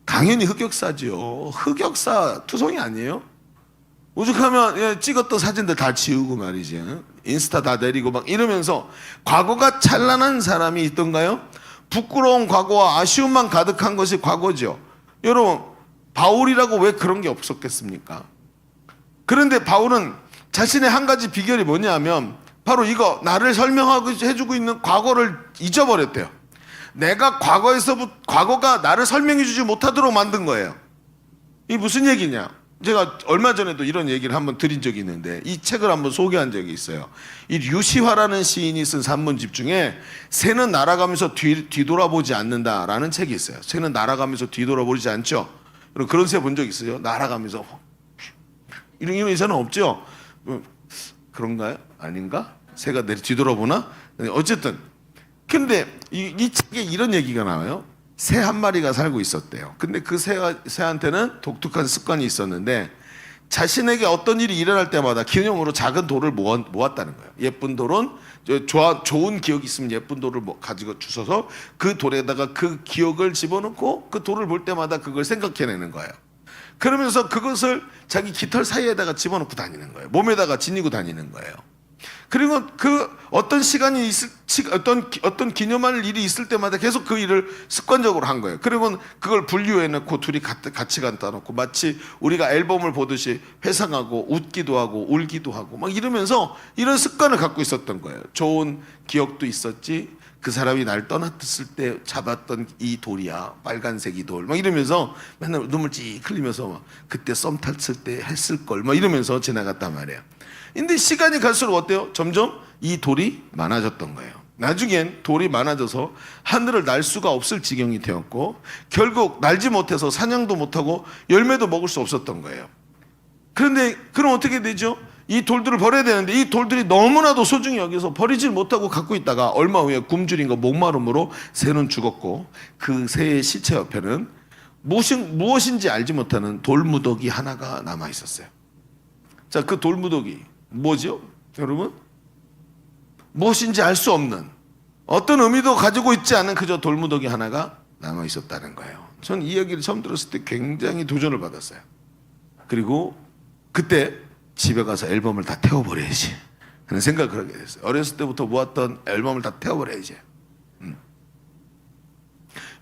당연히 흑역사죠. 흑역사 투성이 아니에요? 오죽하면 찍었던 사진들 다 지우고 말이지, 인스타 다 내리고 막 이러면서 과거가 찬란한 사람이 있던가요? 부끄러운 과거와 아쉬움만 가득한 것이 과거죠. 여러분 바울이라고 왜 그런 게 없었겠습니까? 그런데 바울은 자신의 한 가지 비결이 뭐냐면 바로 이거, 나를 설명하고 해주고 있는 과거를 잊어버렸대요. 내가 과거가 나를 설명해주지 못하도록 만든 거예요. 이게 무슨 얘기냐? 제가 얼마 전에도 이런 얘기를 한번 드린 적이 있는데 이 책을 한번 소개한 적이 있어요. 이 류시화라는 시인이 쓴 산문집 중에 새는 날아가면서 뒤돌아보지 않는다라는 책이 있어요. 새는 날아가면서 뒤돌아보지 않죠. 그런 새 본 적 있어요? 날아가면서 이런 새는 없죠. 그런가요? 아닌가? 새가 뒤돌아보나? 어쨌든 근데 이 책에 이런 얘기가 나와요. 새 한 마리가 살고 있었대요. 근데 그 새한테는 독특한 습관이 있었는데 자신에게 어떤 일이 일어날 때마다 기념으로 작은 돌을 모았다는 거예요. 예쁜 돌은 좋은 기억이 있으면 예쁜 돌을 가지고 주워서 그 돌에다가 그 기억을 집어넣고 그 돌을 볼 때마다 그걸 생각해내는 거예요. 그러면서 그것을 자기 깃털 사이에다가 집어넣고 다니는 거예요. 몸에다가 지니고 다니는 거예요. 그리고 그 어떤 시간이 어떤 기념할 일이 있을 때마다 계속 그 일을 습관적으로 한 거예요. 그리고 그걸 분류해놓고 둘이 같이 갖다 놓고 마치 우리가 앨범을 보듯이 회상하고 웃기도 하고 울기도 하고 막 이러면서 이런 습관을 갖고 있었던 거예요. 좋은 기억도 있었지. 그 사람이 날 떠났을 때 잡았던 이 돌이야, 빨간색이 돌, 막 이러면서 맨날 눈물 찌 흘리면서 막 그때 썸 탔을 때 했을 걸, 막 이러면서 지나갔단 말이에요. 근데 시간이 갈수록 어때요? 점점 이 돌이 많아졌던 거예요. 나중엔 돌이 많아져서 하늘을 날 수가 없을 지경이 되었고 결국 날지 못해서 사냥도 못하고 열매도 먹을 수 없었던 거예요. 그런데 그럼 어떻게 되죠? 이 돌들을 버려야 되는데 이 돌들이 너무나도 소중히 여기서 버리질 못하고 갖고 있다가 얼마 후에 굶주림과 목마름으로 새는 죽었고 그 새의 시체 옆에는 무엇인지 알지 못하는 돌무더기 하나가 남아 있었어요. 자, 그 돌무더기 뭐죠? 여러분? 무엇인지 알 수 없는 어떤 의미도 가지고 있지 않은 그저 돌무더기 하나가 남아 있었다는 거예요. 전 이 이야기를 처음 들었을 때 굉장히 도전을 받았어요. 그리고 그때 집에 가서 앨범을 다 태워버려야지 하는 생각을 하게 됐어요. 어렸을 때부터 모았던 앨범을 다 태워버려야지.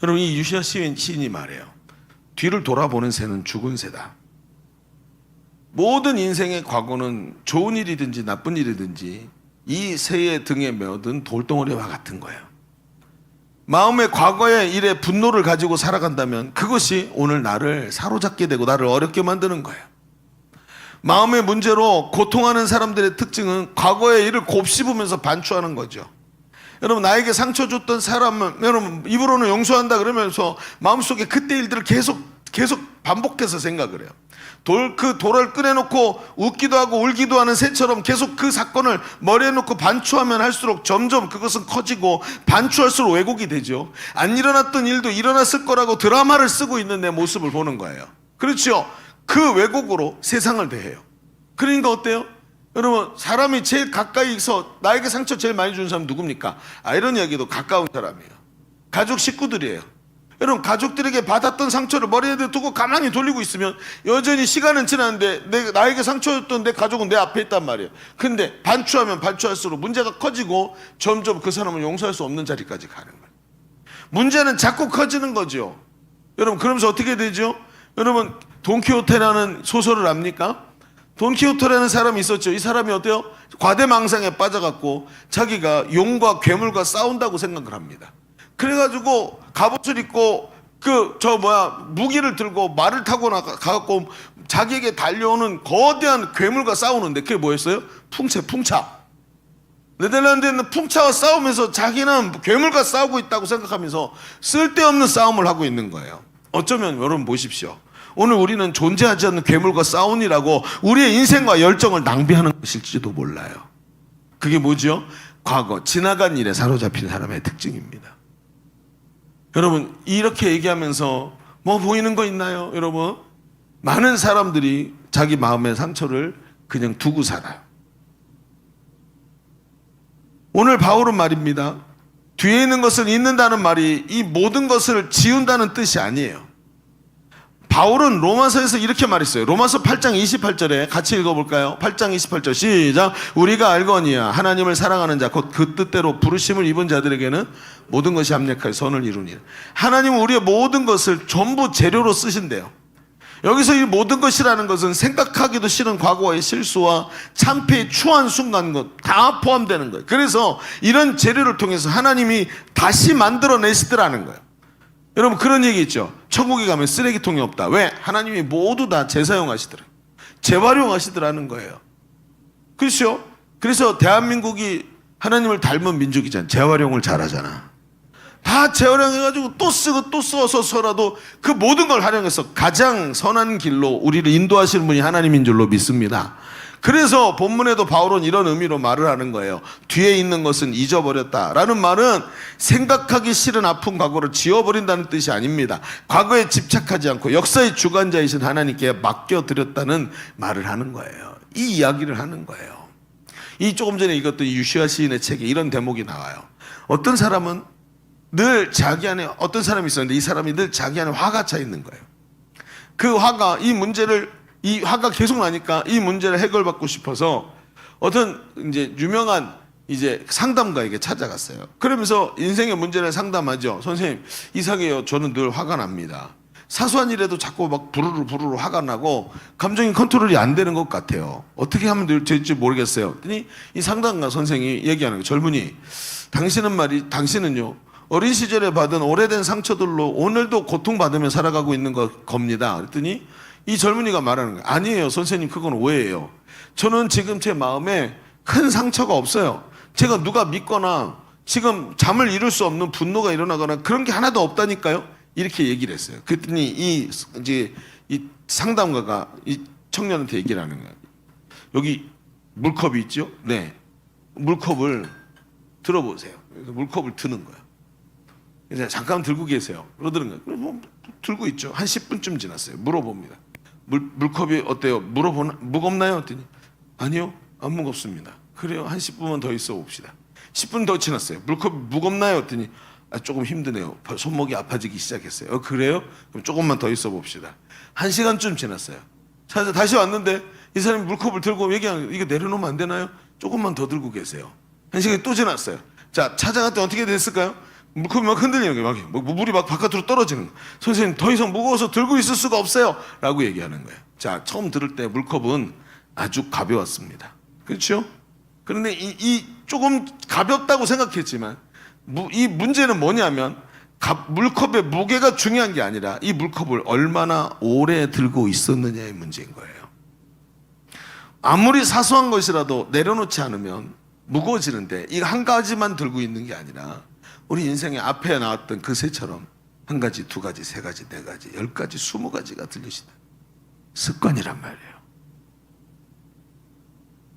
여러분 이 유시아 시인이 말해요. 뒤를 돌아보는 새는 죽은 새다. 모든 인생의 과거는 좋은 일이든지 나쁜 일이든지 이 새의 등에 메어든 돌덩어리와 같은 거예요. 마음의 과거의 일에 분노를 가지고 살아간다면 그것이 오늘 나를 사로잡게 되고 나를 어렵게 만드는 거예요. 마음의 문제로 고통하는 사람들의 특징은 과거의 일을 곱씹으면서 반추하는 거죠. 여러분 나에게 상처 줬던 사람은 여러분 입으로는 용서한다 그러면서 마음속에 그때 일들을 계속 반복해서 생각을 해요. 그 돌을 꺼내놓고 웃기도 하고 울기도 하는 새처럼 계속 그 사건을 머리에 놓고 반추하면 할수록 점점 그것은 커지고 반추할수록 왜곡이 되죠. 안 일어났던 일도 일어났을 거라고 드라마를 쓰고 있는 내 모습을 보는 거예요. 그렇죠. 그 왜곡으로 세상을 대해요. 그러니까 어때요? 여러분 사람이 제일 가까이서 나에게 상처 제일 많이 주는 사람 누굽니까? 이런 이야기도 가까운 사람이에요. 가족 식구들이에요. 여러분 가족들에게 받았던 상처를 머리에 두고 가만히 돌리고 있으면 여전히 시간은 지났는데 나에게 상처 줬던 내 가족은 내 앞에 있단 말이에요. 근데 반추하면 반추할수록 문제가 커지고 점점 그 사람을 용서할 수 없는 자리까지 가는 거예요. 문제는 자꾸 커지는 거죠. 여러분 그러면서 어떻게 되죠? 여러분 돈키호테라는 소설을 압니까? 돈키호테라는 사람이 있었죠. 이 사람이 어때요? 과대망상에 빠져갖고 자기가 용과 괴물과 싸운다고 생각을 합니다. 그래가지고 갑옷을 입고 무기를 들고 말을 타고 가갖고 자기에게 달려오는 거대한 괴물과 싸우는데 그게 뭐였어요? 풍차. 네덜란드에 있는 풍차와 싸우면서 자기는 괴물과 싸우고 있다고 생각하면서 쓸데없는 싸움을 하고 있는 거예요. 어쩌면 여러분 보십시오. 오늘 우리는 존재하지 않는 괴물과 싸우니라고 우리의 인생과 열정을 낭비하는 것일지도 몰라요. 그게 뭐죠? 과거, 지나간 일에 사로잡힌 사람의 특징입니다. 여러분, 이렇게 얘기하면서 뭐 보이는 거 있나요? 여러분, 많은 사람들이 자기 마음의 상처를 그냥 두고 살아요. 오늘 바울은 말입니다. 뒤에 있는 것을 잊는다는 말이 이 모든 것을 지운다는 뜻이 아니에요. 바울은 로마서에서 이렇게 말했어요. 로마서 8장 28절에 같이 읽어볼까요? 8장 28절 시작. 우리가 알거니와 하나님을 사랑하는 자 곧 그 뜻대로 부르심을 입은 자들에게는 모든 것이 합력하여 선을 이루니라. 하나님은 우리의 모든 것을 전부 재료로 쓰신대요. 여기서 이 모든 것이라는 것은 생각하기도 싫은 과거의 실수와 참패의 추한 순간 것 다 포함되는 거예요. 그래서 이런 재료를 통해서 하나님이 다시 만들어내시더라는 거예요. 여러분 그런 얘기 있죠. 천국에 가면 쓰레기통이 없다. 왜? 하나님이 모두 다 재사용하시더라. 재활용하시더라는 거예요. 그렇죠? 그래서 대한민국이 하나님을 닮은 민족이잖아. 재활용을 잘하잖아. 다 재활용해가지고 또 쓰고 또 써서라도 그 모든 걸 활용해서 가장 선한 길로 우리를 인도하시는 분이 하나님인 줄로 믿습니다. 그래서 본문에도 바울은 이런 의미로 말을 하는 거예요. 뒤에 있는 것은 잊어버렸다라는 말은 생각하기 싫은 아픈 과거를 지워버린다는 뜻이 아닙니다. 과거에 집착하지 않고 역사의 주관자이신 하나님께 맡겨드렸다는 말을 하는 거예요. 이 이야기를 하는 거예요. 이 조금 전에 읽었던 유시아 시인의 책에 이런 대목이 나와요. 어떤 사람은 늘 자기 안에 어떤 사람이 있었는데 이 사람이 늘 자기 안에 화가 차 있는 거예요. 그 화가 이 화가 계속 나니까 이 문제를 해결받고 싶어서 어떤 이제 유명한 이제 상담가에게 찾아갔어요. 그러면서 인생의 문제를 상담하죠. 선생님, 이상해요. 저는 늘 화가 납니다. 사소한 일에도 자꾸 막 부르르 화가 나고 감정이 컨트롤이 안 되는 것 같아요. 어떻게 하면 될지 모르겠어요. 그랬더니 이 상담가 선생이 얘기하는 거예요. 젊은이, 당신은요 어린 시절에 받은 오래된 상처들로 오늘도 고통받으며 살아가고 있는 겁니다. 그랬더니 이 젊은이가 말하는 거예요. 아니에요 선생님, 그건 오해예요. 저는 지금 제 마음에 큰 상처가 없어요. 제가 누가 믿거나 지금 잠을 이룰 수 없는 분노가 일어나거나 그런 게 하나도 없다니까요. 이렇게 얘기를 했어요. 그랬더니 이 상담가가 이 청년한테 얘기를 하는 거예요. 여기 물컵이 있죠? 네. 물컵을 들어보세요. 그래서 물컵을 드는 거예요. 그래서 잠깐 들고 계세요. 그러더는 거예요. 그럼 뭐 들고 있죠. 한 10분쯤 지났어요. 물어봅니다. 물컵이 어때요? 무겁나요? 그랬더니 아니요, 안 무겁습니다. 그래요, 한 10분만 더 있어 봅시다. 10분 더 지났어요. 물컵이 무겁나요? 그랬더니 조금 힘드네요. 손목이 아파지기 시작했어요. 그래요? 그럼 조금만 더 있어 봅시다. 1시간쯤 지났어요. 다시 왔는데 이 사람이 물컵을 들고 얘기하는 거예요. 이거 내려놓으면 안 되나요? 조금만 더 들고 계세요. 1시간이 또 지났어요. 자, 찾아갔더니 어떻게 됐을까요? 물컵이 막 흔들리는 거예요. 물이 막 바깥으로 떨어지는 거예요. 선생님, 더 이상 무거워서 들고 있을 수가 없어요 라고 얘기하는 거예요. 자, 처음 들을 때 물컵은 아주 가벼웠습니다. 그렇죠? 그런데 이 조금 가볍다고 생각했지만 이 문제는 뭐냐면 물컵의 무게가 중요한 게 아니라 이 물컵을 얼마나 오래 들고 있었느냐의 문제인 거예요. 아무리 사소한 것이라도 내려놓지 않으면 무거워지는데 이 한 가지만 들고 있는 게 아니라 우리 인생의 앞에 나왔던 그 새처럼 한 가지, 두 가지, 세 가지, 네 가지, 10가지, 20가지가 들리시다. 습관이란 말이에요.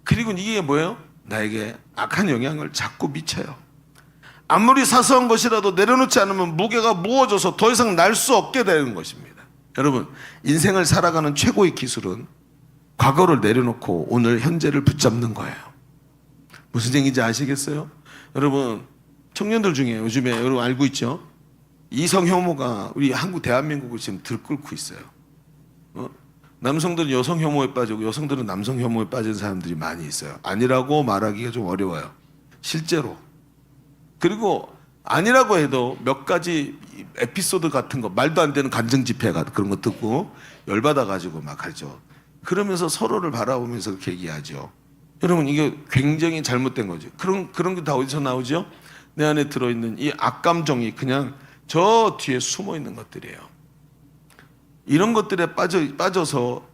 그리고 이게 뭐예요? 나에게 악한 영향을 자꾸 미쳐요. 아무리 사소한 것이라도 내려놓지 않으면 무게가 무거워져서 더 이상 날 수 없게 되는 것입니다. 여러분, 인생을 살아가는 최고의 기술은 과거를 내려놓고 오늘 현재를 붙잡는 거예요. 무슨 얘기인지 아시겠어요? 여러분, 청년들 중에 요즘에 여러분 알고 있죠? 이성 혐오가 우리 한국 대한민국을 지금 들끓고 있어요. 남성들은 여성 혐오에 빠지고 여성들은 남성 혐오에 빠진 사람들이 많이 있어요. 아니라고 말하기가 좀 어려워요. 실제로. 그리고 아니라고 해도 몇 가지 에피소드 같은 거, 말도 안 되는 간증 집회 같은 그런 거 듣고 열받아가지고 막 하죠. 그러면서 서로를 바라보면서 그렇게 얘기하죠. 여러분, 이게 굉장히 잘못된 거죠. 그런 게 다 어디서 나오죠? 내 안에 들어있는 이 악감정이 그냥 저 뒤에 숨어 있는 것들이에요. 이런 것들에 빠져서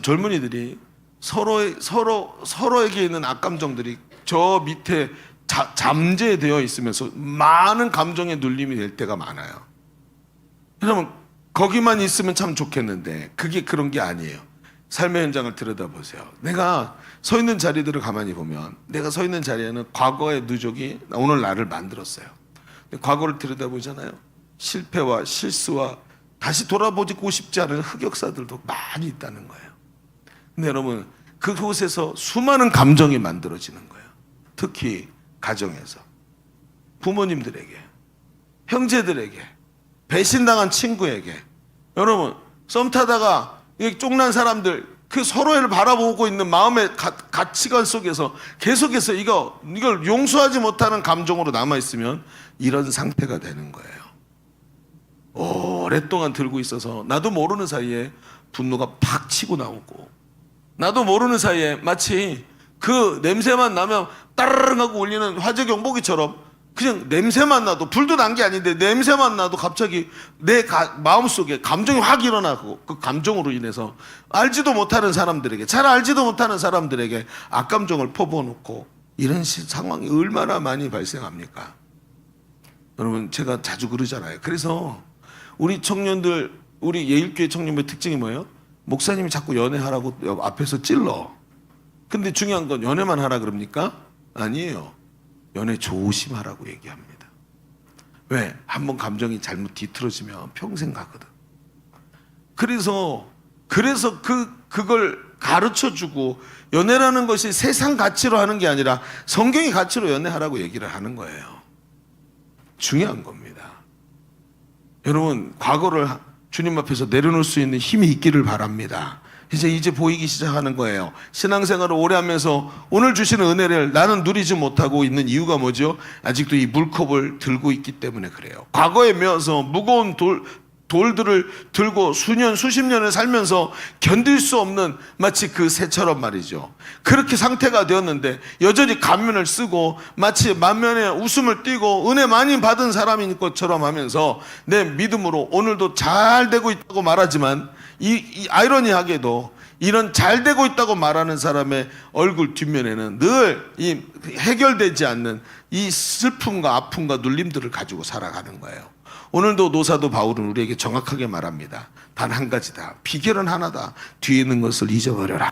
젊은이들이 서로에게 있는 악감정들이 저 밑에 잠재되어 있으면서 많은 감정의 눌림이 될 때가 많아요. 여러분, 거기만 있으면 참 좋겠는데 그게 그런 게 아니에요. 삶의 현장을 들여다보세요. 내가 서 있는 자리들을 가만히 보면 내가 서 있는 자리에는 과거의 누적이 오늘 나를 만들었어요. 과거를 들여다보잖아요. 실패와 실수와 다시 돌아보고 싶지 않은 흑역사들도 많이 있다는 거예요. 근데 여러분, 그곳에서 수많은 감정이 만들어지는 거예요. 특히 가정에서, 부모님들에게, 형제들에게, 배신당한 친구에게. 여러분, 썸 타다가 쫑난 사람들, 그 서로를 바라보고 있는 마음의 가치관 속에서 계속해서 이걸 용서하지 못하는 감정으로 남아있으면 이런 상태가 되는 거예요. 오랫동안 들고 있어서 나도 모르는 사이에 분노가 팍 치고 나오고, 나도 모르는 사이에 마치 그 냄새만 나면 따르릉 하고 울리는 화재 경보기처럼 그냥 냄새만 나도, 불도 난 게 아닌데 냄새만 나도 갑자기 내 마음속에 감정이 확 일어나고, 그 감정으로 인해서 알지도 못하는 사람들에게, 잘 알지도 못하는 사람들에게 악감정을 퍼부어놓고, 이런 상황이 얼마나 많이 발생합니까? 여러분, 제가 자주 그러잖아요. 그래서 우리 청년들, 우리 예일교회 청년의 특징이 뭐예요? 목사님이 자꾸 연애하라고 앞에서 찔러. 근데 중요한 건 연애만 하라 그럽니까? 아니에요. 연애 조심하라고 얘기합니다. 왜? 한번 감정이 잘못 뒤틀어지면 평생 가거든. 그래서 그걸 가르쳐주고, 연애라는 것이 세상 가치로 하는 게 아니라 성경의 가치로 연애하라고 얘기를 하는 거예요. 중요한 겁니다. 여러분, 과거를 주님 앞에서 내려놓을 수 있는 힘이 있기를 바랍니다. 이제 보이기 시작하는 거예요. 신앙생활을 오래 하면서 오늘 주시는 은혜를 나는 누리지 못하고 있는 이유가 뭐죠? 아직도 이 물컵을 들고 있기 때문에 그래요. 과거에 메어서 무거운 돌들을 들고 수십 년을 살면서 견딜 수 없는, 마치 그 새처럼 말이죠. 그렇게 상태가 되었는데 여전히 가면을 쓰고 마치 만면에 웃음을 띠고 은혜 많이 받은 사람인 것처럼 하면서 내 믿음으로 오늘도 잘 되고 있다고 말하지만, 이 아이러니하게도 이런 잘 되고 있다고 말하는 사람의 얼굴 뒷면에는 늘 이 해결되지 않는 이 슬픔과 아픔과 눌림들을 가지고 살아가는 거예요. 오늘도 노사도 바울은 우리에게 정확하게 말합니다. 단 한 가지다. 비결은 하나다. 뒤에 있는 것을 잊어버려라.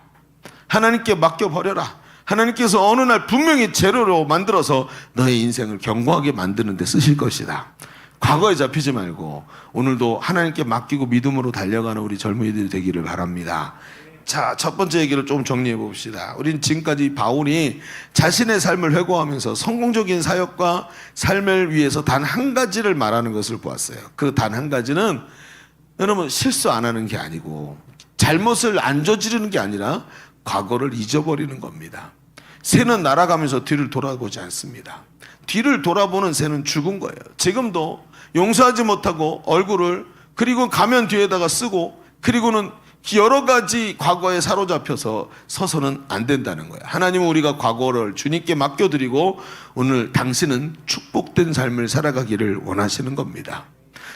하나님께 맡겨버려라. 하나님께서 어느 날 분명히 재료로 만들어서 너의 인생을 견고하게 만드는 데 쓰실 것이다. 과거에 잡히지 말고 오늘도 하나님께 맡기고 믿음으로 달려가는 우리 젊은이들이 되기를 바랍니다. 자, 첫 번째 얘기를 좀 정리해 봅시다. 우리는 지금까지 바울이 자신의 삶을 회고하면서 성공적인 사역과 삶을 위해서 단 한 가지를 말하는 것을 보았어요. 그 단 한 가지는, 여러분, 실수 안 하는 게 아니고 잘못을 안 저지르는 게 아니라 과거를 잊어버리는 겁니다. 새는 날아가면서 뒤를 돌아보지 않습니다. 뒤를 돌아보는 새는 죽은 거예요. 지금도 용서하지 못하고 얼굴을, 그리고 가면 뒤에다가 쓰고, 그리고는 여러 가지 과거에 사로잡혀서 서서는 안 된다는 거예요. 하나님은 우리가 과거를 주님께 맡겨드리고 오늘 당신은 축복된 삶을 살아가기를 원하시는 겁니다.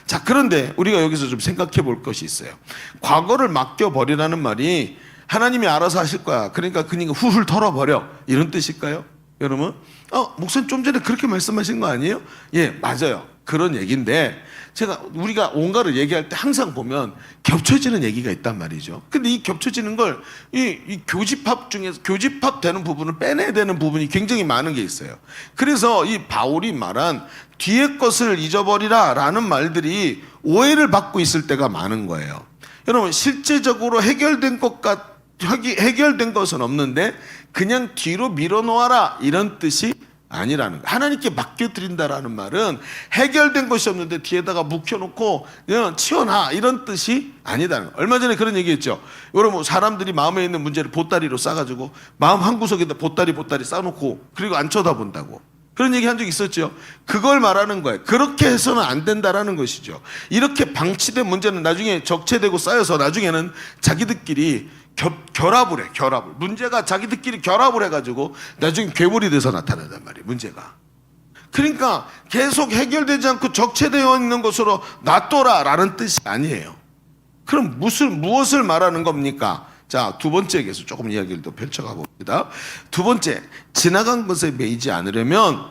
자, 그런데 우리가 여기서 좀 생각해 볼 것이 있어요. 과거를 맡겨버리라는 말이 하나님이 알아서 하실 거야, 그러니까 훌훌 털어버려, 이런 뜻일까요? 여러분, 목사님 좀 전에 그렇게 말씀하신 거 아니에요? 예, 맞아요. 그런 얘기인데, 우리가 온가를 얘기할 때 항상 보면 겹쳐지는 얘기가 있단 말이죠. 근데 이 겹쳐지는 걸 이 교집합 중에서 교집합 되는 부분을 빼내야 되는 부분이 굉장히 많은 게 있어요. 그래서 이 바울이 말한 뒤의 것을 잊어버리라 라는 말들이 오해를 받고 있을 때가 많은 거예요. 여러분, 실제적으로 해결된 것은 없는데 그냥 뒤로 밀어놓아라, 이런 뜻이 아니라는 거예요. 하나님께 맡겨드린다라는 말은 해결된 것이 없는데 뒤에다가 묵혀놓고 그냥 치워놔, 이런 뜻이 아니다는 거예요. 얼마 전에 그런 얘기했죠. 여러분, 사람들이 마음에 있는 문제를 보따리로 싸가지고 마음 한구석에다 보따리 싸놓고 그리고 안 쳐다본다고, 그런 얘기 한 적 있었죠. 그걸 말하는 거예요. 그렇게 해서는 안 된다라는 것이죠. 이렇게 방치된 문제는 나중에 적체되고 쌓여서 나중에는 자기들끼리 결합을 해. 문제가 자기들끼리 결합을 해가지고 나중에 괴물이 돼서 나타난단 말이에요, 문제가. 그러니까 계속 해결되지 않고 적체되어 있는 것으로 놔둬라라는 뜻이 아니에요. 그럼 무엇을 말하는 겁니까? 자, 두 번째 계속 조금 이야기를 더 펼쳐가 봅니다. 두 번째, 지나간 것에 매이지 않으려면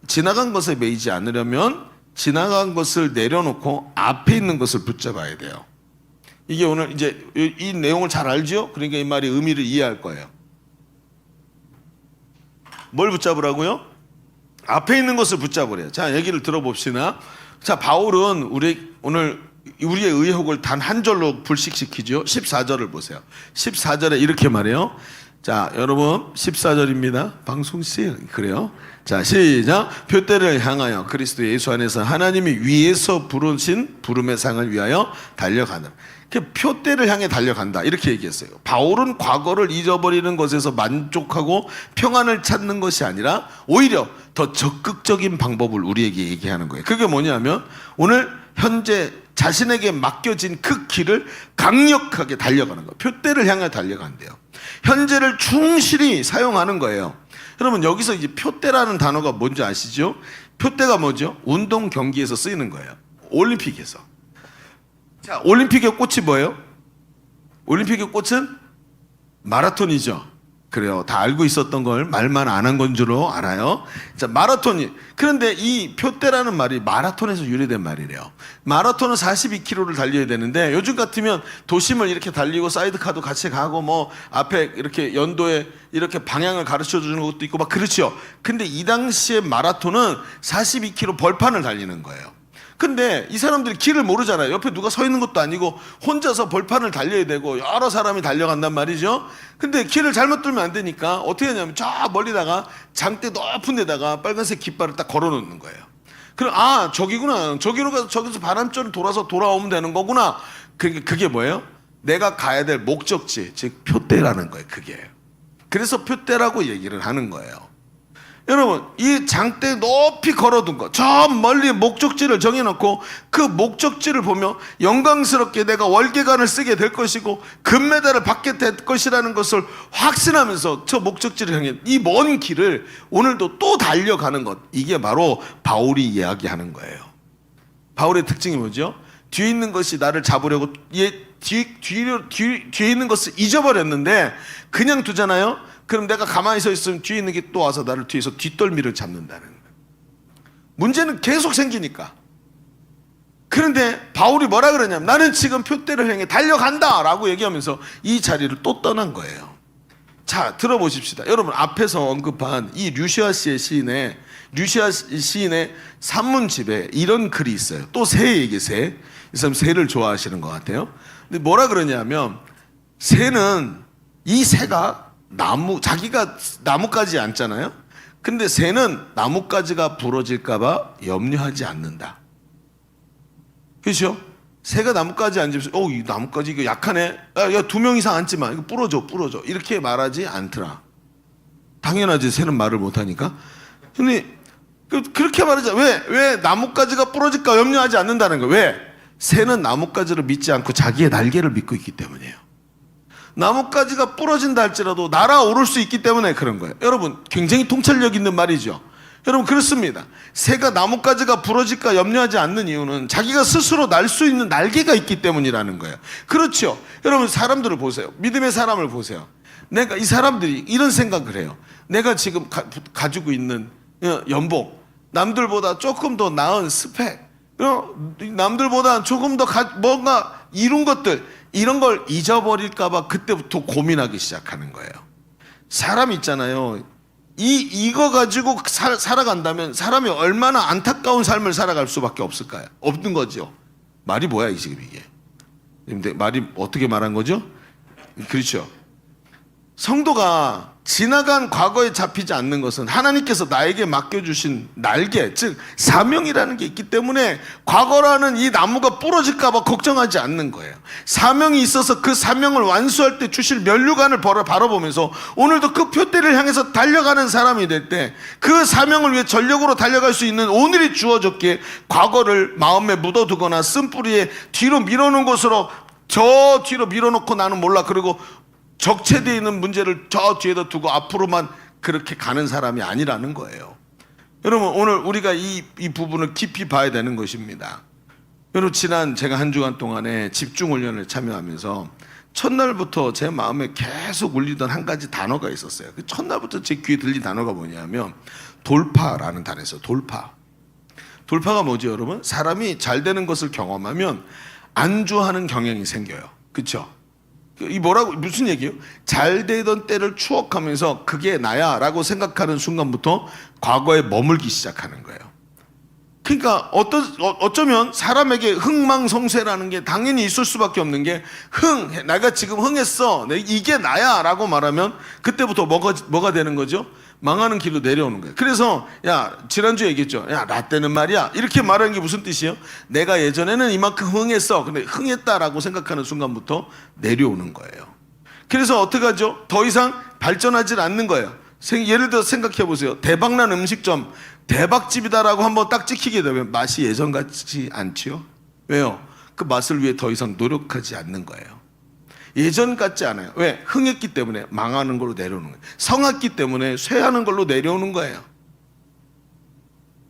지나간 것에 매이지 않으려면 지나간 것을 내려놓고 앞에 있는 것을 붙잡아야 돼요. 이게 오늘 이제 이 내용을 잘 알죠? 그러니까 이 말의 의미를 이해할 거예요. 뭘 붙잡으라고요? 앞에 있는 것을 붙잡으래요. 자, 얘기를 들어봅시다. 자, 바울은 오늘 우리의 의혹을 단 한 절로 불식시키죠. 14절을 보세요. 14절에 이렇게 말해요. 자, 여러분 14절입니다. 방송씨 그래요. 자, 시작. 표대를 향하여 그리스도 예수 안에서 하나님이 위에서 부르신 부름의 상을 위하여 달려가는. 표대를 향해 달려간다 이렇게 얘기했어요. 바울은 과거를 잊어버리는 것에서 만족하고 평안을 찾는 것이 아니라 오히려 더 적극적인 방법을 우리에게 얘기하는 거예요. 그게 뭐냐면 오늘 현재 자신에게 맡겨진 그 길을 강력하게 달려가는 거예요. 표대를 향해 달려간대요. 현재를 충실히 사용하는 거예요. 여러분 여기서 이제 표대라는 단어가 뭔지 아시죠? 표대가 뭐죠? 운동 경기에서 쓰이는 거예요. 올림픽에서. 자, 올림픽의 꽃이 뭐예요? 올림픽의 꽃은 마라톤이죠. 그래요. 다 알고 있었던 걸 말만 안 한 건 줄로 알아요. 자, 마라톤이. 그런데 이 표대라는 말이 마라톤에서 유래된 말이래요. 마라톤은 42km를 달려야 되는데 요즘 같으면 도심을 이렇게 달리고 사이드카도 같이 가고 뭐 앞에 이렇게 연도에 이렇게 방향을 가르쳐 주는 것도 있고 막 그렇죠. 근데 이 당시에 마라톤은 42km 벌판을 달리는 거예요. 근데 이 사람들이 길을 모르잖아요. 옆에 누가 서 있는 것도 아니고 혼자서 벌판을 달려야 되고 여러 사람이 달려간단 말이죠. 근데 길을 잘못 뚫면 안 되니까 어떻게 하냐면 저 멀리다가 장대 높은 데다가 빨간색 깃발을 딱 걸어 놓는 거예요. 그럼 아 저기구나. 저기로 가서 저기서 바람처럼 돌아서 돌아오면 되는 거구나. 그게 뭐예요? 내가 가야 될 목적지, 즉 표대라는 거예요. 그게. 그래서 표대라고 얘기를 하는 거예요. 여러분 이 장대 높이 걸어둔 거 저 멀리 목적지를 정해놓고 그 목적지를 보며 영광스럽게 내가 월계관을 쓰게 될 것이고 금메달을 받게 될 것이라는 것을 확신하면서 저 목적지를 향해 이 먼 길을 오늘도 또 달려가는 것, 이게 바로 바울이 이야기하는 거예요. 바울의 특징이 뭐죠? 뒤에 있는 것이 나를 잡으려고 뒤에 있는 것을 잊어버렸는데 그냥 두잖아요. 그럼 내가 가만히 서 있으면 뒤에 있는 게 또 와서 나를 뒤에서 뒷덜미를 잡는다는 거예요. 문제는 계속 생기니까. 그런데 바울이 뭐라 그러냐면 나는 지금 표대를 향해 달려간다 라고 얘기하면서 이 자리를 또 떠난 거예요. 자, 들어보십시다. 여러분 앞에서 언급한 이 류시아 시인의 산문집에 이런 글이 있어요. 또 새 얘기, 새. 이 사람 새를 좋아하시는 것 같아요. 근데 뭐라 그러냐면 새는, 이 새가 자기가 나뭇가지에 앉잖아요. 근데 새는 나뭇가지가 부러질까봐 염려하지 않는다. 그렇죠? 새가 나뭇가지에 앉으면서 이 나뭇가지 이거 약하네. 야, 2명 이상 앉지 마. 이거 부러져. 이렇게 말하지 않더라. 당연하지. 새는 말을 못하니까. 근데 그렇게 말하자. 왜 나뭇가지가 부러질까 염려하지 않는다는 거예요. 왜? 새는 나뭇가지를 믿지 않고 자기의 날개를 믿고 있기 때문이에요. 나뭇가지가 부러진다 할지라도 날아오를 수 있기 때문에 그런 거예요. 여러분 굉장히 통찰력 있는 말이죠. 여러분 그렇습니다. 새가 나뭇가지가 부러질까 염려하지 않는 이유는 자기가 스스로 날 수 있는 날개가 있기 때문이라는 거예요. 그렇죠. 여러분 사람들을 보세요. 믿음의 사람을 보세요. 이 사람들이 이런 생각을 해요. 내가 지금 가지고 있는 연봉, 남들보다 조금 더 나은 스펙, 남들보다 조금 더 뭔가 이룬 것들, 이런 걸 잊어버릴까봐 그때부터 고민하기 시작하는 거예요. 사람 있잖아요. 이거 가지고 살아간다면 사람이 얼마나 안타까운 삶을 살아갈 수밖에 없을까요? 없는 거죠. 말이 뭐야 지금 이게? 근데 말이 어떻게 말한 거죠? 그렇죠. 성도가 지나간 과거에 잡히지 않는 것은 하나님께서 나에게 맡겨주신 날개, 즉 사명이라는 게 있기 때문에 과거라는 이 나무가 부러질까 봐 걱정하지 않는 거예요. 사명이 있어서 그 사명을 완수할 때 주실 면류관을 바라보면서 오늘도 그 표대를 향해서 달려가는 사람이 될 때 그 사명을 위해 전력으로 달려갈 수 있는 오늘이 주어졌기에 과거를 마음에 묻어두거나 쓴뿌리에 뒤로 밀어놓은 것으로 저 뒤로 밀어놓고 나는 몰라 그리고 적체되어 있는 문제를 저 뒤에다 두고 앞으로만 그렇게 가는 사람이 아니라는 거예요. 여러분 오늘 우리가 이 부분을 깊이 봐야 되는 것입니다. 여러분 지난 제가 한 주간 동안에 집중훈련을 참여하면서 첫날부터 제 마음에 계속 울리던 한 가지 단어가 있었어요. 그 첫날부터 제 귀에 들린 단어가 뭐냐면 돌파라는 단어였어요. 돌파가 뭐죠 여러분? 사람이 잘 되는 것을 경험하면 안주하는 경향이 생겨요. 그렇죠? 이 뭐라고 무슨 얘기예요? 잘 되던 때를 추억하면서 그게 나야라고 생각하는 순간부터 과거에 머물기 시작하는 거예요. 그러니까 어쩌면 사람에게 흥망성쇠라는 게 당연히 있을 수밖에 없는 게 내가 지금 흥했어, 이게 나야라고 말하면 그때부터 뭐가 되는 거죠? 망하는 길로 내려오는 거예요. 그래서 야 지난주에 얘기했죠. 야 나 때는 말이야 이렇게 말하는 게 무슨 뜻이에요? 내가 예전에는 이만큼 흥했어. 근데 흥했다라고 생각하는 순간부터 내려오는 거예요. 그래서 어떻게 하죠? 더 이상 발전하지 않는 거예요. 예를 들어 생각해 보세요. 대박난 음식점 대박집이다라고 한번 딱 찍히게 되면 맛이 예전 같지 않지요? 왜요? 그 맛을 위해 더 이상 노력하지 않는 거예요. 예전 같지 않아요. 왜? 흥했기 때문에 망하는 걸로 내려오는 거예요. 성했기 때문에 쇠하는 걸로 내려오는 거예요.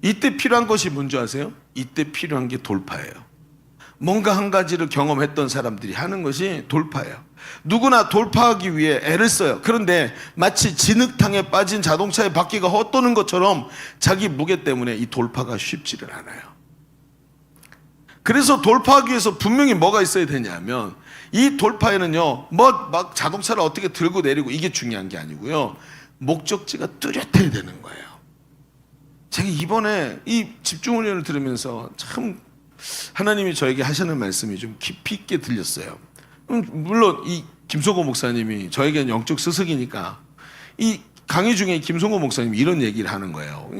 이때 필요한 것이 뭔지 아세요? 이때 필요한 게 돌파예요. 뭔가 한 가지를 경험했던 사람들이 하는 것이 돌파예요. 누구나 돌파하기 위해 애를 써요. 그런데 마치 진흙탕에 빠진 자동차의 바퀴가 헛도는 것처럼 자기 무게 때문에 이 돌파가 쉽지를 않아요. 그래서 돌파하기 위해서 분명히 뭐가 있어야 되냐면 이 돌파에는요 막 자동차를 어떻게 들고 내리고 이게 중요한 게 아니고요 목적지가 뚜렷해야 되는 거예요. 제가 이번에 이 집중훈련을 들으면서 참 하나님이 저에게 하시는 말씀이 좀 깊이 있게 들렸어요. 물론 이 김성호 목사님이 저에게는 영적 스승이니까 이 강의 중에 김성호 목사님이 이런 얘기를 하는 거예요.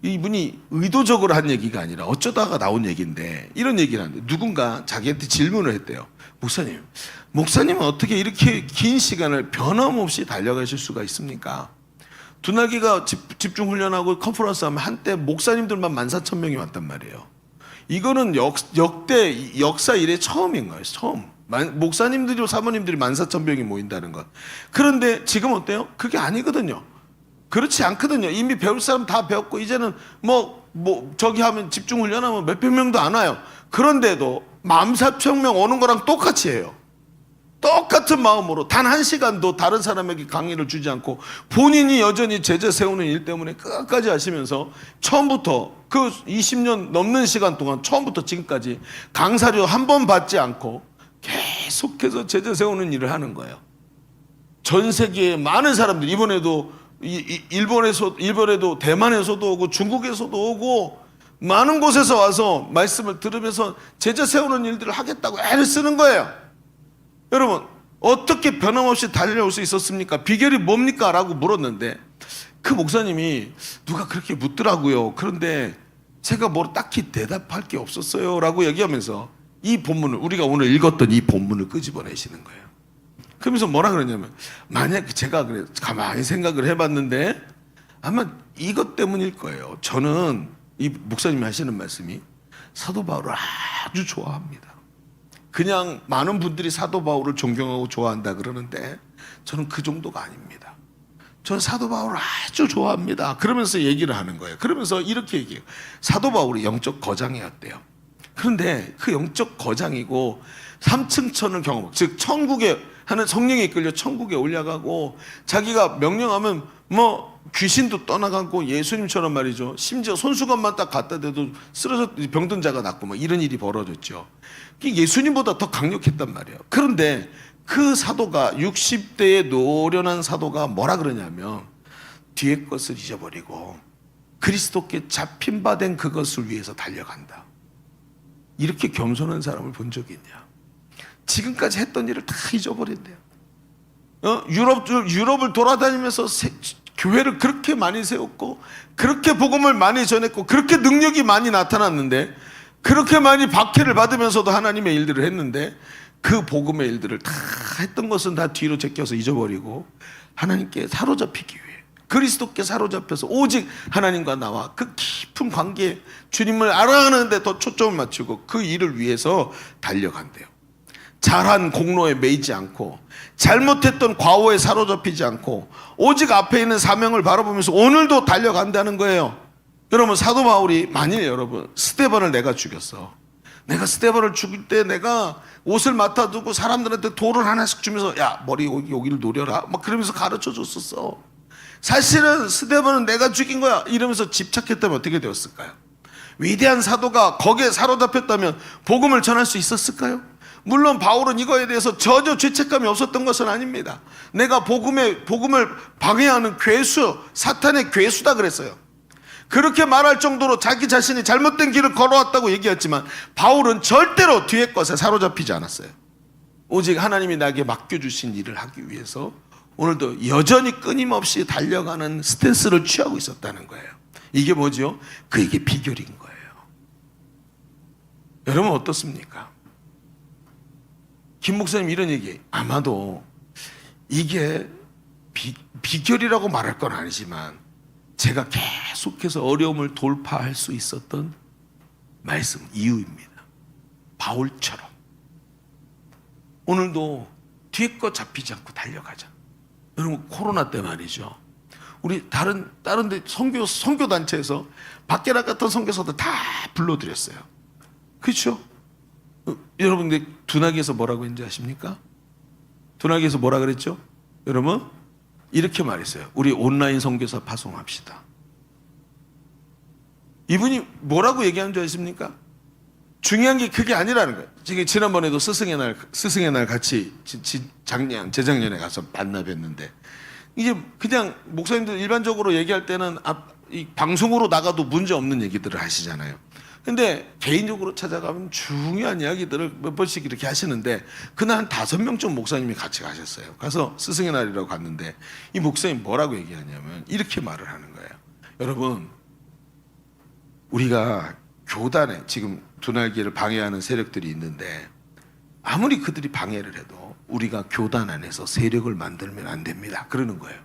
이분이 의도적으로 한 얘기가 아니라 어쩌다가 나온 얘기인데 이런 얘기를 하는데 누군가 자기한테 질문을 했대요. 목사님은 어떻게 이렇게 긴 시간을 변함없이 달려가실 수가 있습니까? 두날개가 집중훈련하고 컨퍼런스 하면 한때 목사님들만 14,000명이 왔단 말이에요. 이거는 역대 역사 이래 처음인 거예요. 처음. 목사님들이 사모님들이 14,000명이 모인다는 것. 그런데 지금 어때요? 그게 아니거든요. 그렇지 않거든요. 이미 배울 사람 다 배웠고 이제는 저기 하면 집중훈련하면 몇백 명도 안 와요. 그런데도 14,000명 오는 거랑 똑같이 해요. 똑같은 마음으로 단 한 시간도 다른 사람에게 강의를 주지 않고 본인이 여전히 제자 세우는 일 때문에 끝까지 하시면서 처음부터 그 20년 넘는 시간 동안 처음부터 지금까지 강사료 한 번 받지 않고 계속해서 제자 세우는 일을 하는 거예요. 전 세계에 많은 사람들 이번에도 일본에도 대만에서도 오고 중국에서도 오고 많은 곳에서 와서 말씀을 들으면서 제자 세우는 일들을 하겠다고 애를 쓰는 거예요. 여러분 어떻게 변함없이 달려올 수 있었습니까? 비결이 뭡니까? 라고 물었는데 그 목사님이 누가 그렇게 묻더라고요. 그런데 제가 뭐 딱히 대답할 게 없었어요 라고 얘기하면서 이 본문을 우리가 오늘 읽었던 이 본문을 끄집어내시는 거예요. 그러면서 뭐라 그러냐면 만약 제가 그래 가만히 생각을 해봤는데 아마 이것 때문일 거예요. 저는 이 목사님이 하시는 말씀이 사도 바울을 아주 좋아합니다. 그냥 많은 분들이 사도 바울을 존경하고 좋아한다 그러는데 저는 그 정도가 아닙니다. 저는 사도 바울을 아주 좋아합니다. 그러면서 얘기를 하는 거예요. 그러면서 이렇게 얘기해요. 사도 바울이 영적 거장이었대요. 그런데 그 영적 거장이고 3층 천을 경험, 즉 천국에 하는 성령에 이끌려 천국에 올라가고 자기가 명령하면 귀신도 떠나가고 예수님처럼 말이죠. 심지어 손수건만 딱 갖다 대도 쓰러져 병든 자가 낫고 이런 일이 벌어졌죠. 예수님보다 더 강력했단 말이에요. 그런데 그 사도가 60대의 노련한 사도가 뭐라 그러냐면 뒤의 것을 잊어버리고 그리스도께 잡힌 바 된 그것을 위해서 달려간다. 이렇게 겸손한 사람을 본 적이 있냐? 지금까지 했던 일을 다 잊어버린대요. 유럽을 돌아다니면서 교회를 그렇게 많이 세웠고 그렇게 복음을 많이 전했고 그렇게 능력이 많이 나타났는데 그렇게 많이 박해를 받으면서도 하나님의 일들을 했는데 그 복음의 일들을 다 했던 것은 다 뒤로 제껴서 잊어버리고 하나님께 사로잡히기 위해 그리스도께 사로잡혀서 오직 하나님과 나와 그 깊은 관계에 주님을 알아가는데 더 초점을 맞추고 그 일을 위해서 달려간대요. 잘한 공로에 매이지 않고 잘못했던 과오에 사로잡히지 않고 오직 앞에 있는 사명을 바라보면서 오늘도 달려간다는 거예요. 여러분 사도 바울이 만일 여러분 스데반을 내가 죽였어. 내가 스데반을 죽일 때 내가 옷을 맡아두고 사람들한테 돌을 하나씩 주면서 야 머리 여기를 노려라 막 그러면서 가르쳐 줬었어. 사실은 스데반은 내가 죽인 거야 이러면서 집착했다면 어떻게 되었을까요? 위대한 사도가 거기에 사로잡혔다면 복음을 전할 수 있었을까요? 물론 바울은 이거에 대해서 전혀 죄책감이 없었던 것은 아닙니다. 내가 복음을 방해하는 괴수, 사탄의 괴수다 그랬어요. 그렇게 말할 정도로 자기 자신이 잘못된 길을 걸어왔다고 얘기했지만 바울은 절대로 뒤의 것에 사로잡히지 않았어요. 오직 하나님이 나에게 맡겨주신 일을 하기 위해서 오늘도 여전히 끊임없이 달려가는 스탠스를 취하고 있었다는 거예요. 이게 뭐죠? 그에게 비결인 거예요. 여러분 어떻습니까? 김 목사님 이런 얘기, 아마도 이게 비결이라고 말할 건 아니지만 제가 계속해서 어려움을 돌파할 수 있었던 말씀, 이유입니다. 바울처럼 오늘도 뒤에 거 잡히지 않고 달려가자. 여러분 코로나 때 말이죠. 우리 다른 데 선교 단체에서 밖에나 같은 선교사들 다 불러드렸어요. 그렇죠? 여러분들 둔하기에서 뭐라고 했는지 아십니까? 둔하기에서 뭐라 그랬죠? 여러분 이렇게 말했어요. 우리 온라인 선교사 파송합시다. 이분이 뭐라고 얘기하는 줄 아십니까? 중요한 게 그게 아니라는 거예요. 지난번에도 스승의 날 같이 재작년에 가서 만나 뵀는데 이게 그냥 목사님들 일반적으로 얘기할 때는 이 방송으로 나가도 문제 없는 얘기들을 하시잖아요. 근데 개인적으로 찾아가면 중요한 이야기들을 몇 번씩 이렇게 하시는데 그날 한 5명쯤 목사님이 같이 가셨어요. 가서 스승의 날이라고 갔는데 이 목사님 뭐라고 얘기하냐면 이렇게 말을 하는 거예요. 여러분 우리가 교단에 지금 두날개를 방해하는 세력들이 있는데 아무리 그들이 방해를 해도 우리가 교단 안에서 세력을 만들면 안 됩니다. 그러는 거예요.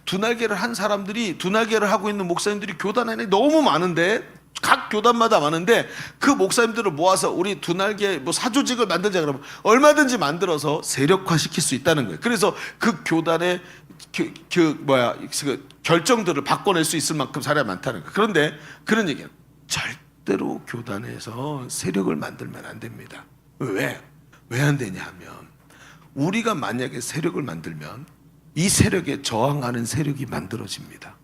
두날개를 한 사람들이 두날개를 하고 있는 목사님들이 교단 안에 너무 많은데 각 교단마다 많은데 그 목사님들을 모아서 우리 두날개 사조직을 만들자 그러면 얼마든지 만들어서 세력화 시킬 수 있다는 거예요. 그래서 그 교단의 결정들을 바꿔낼 수 있을 만큼 사람이 많다는 거예요. 그런데 그런 얘기는 절대로 교단에서 세력을 만들면 안 됩니다. 왜 안 되냐 하면 우리가 만약에 세력을 만들면 이 세력에 저항하는 세력이 만들어집니다.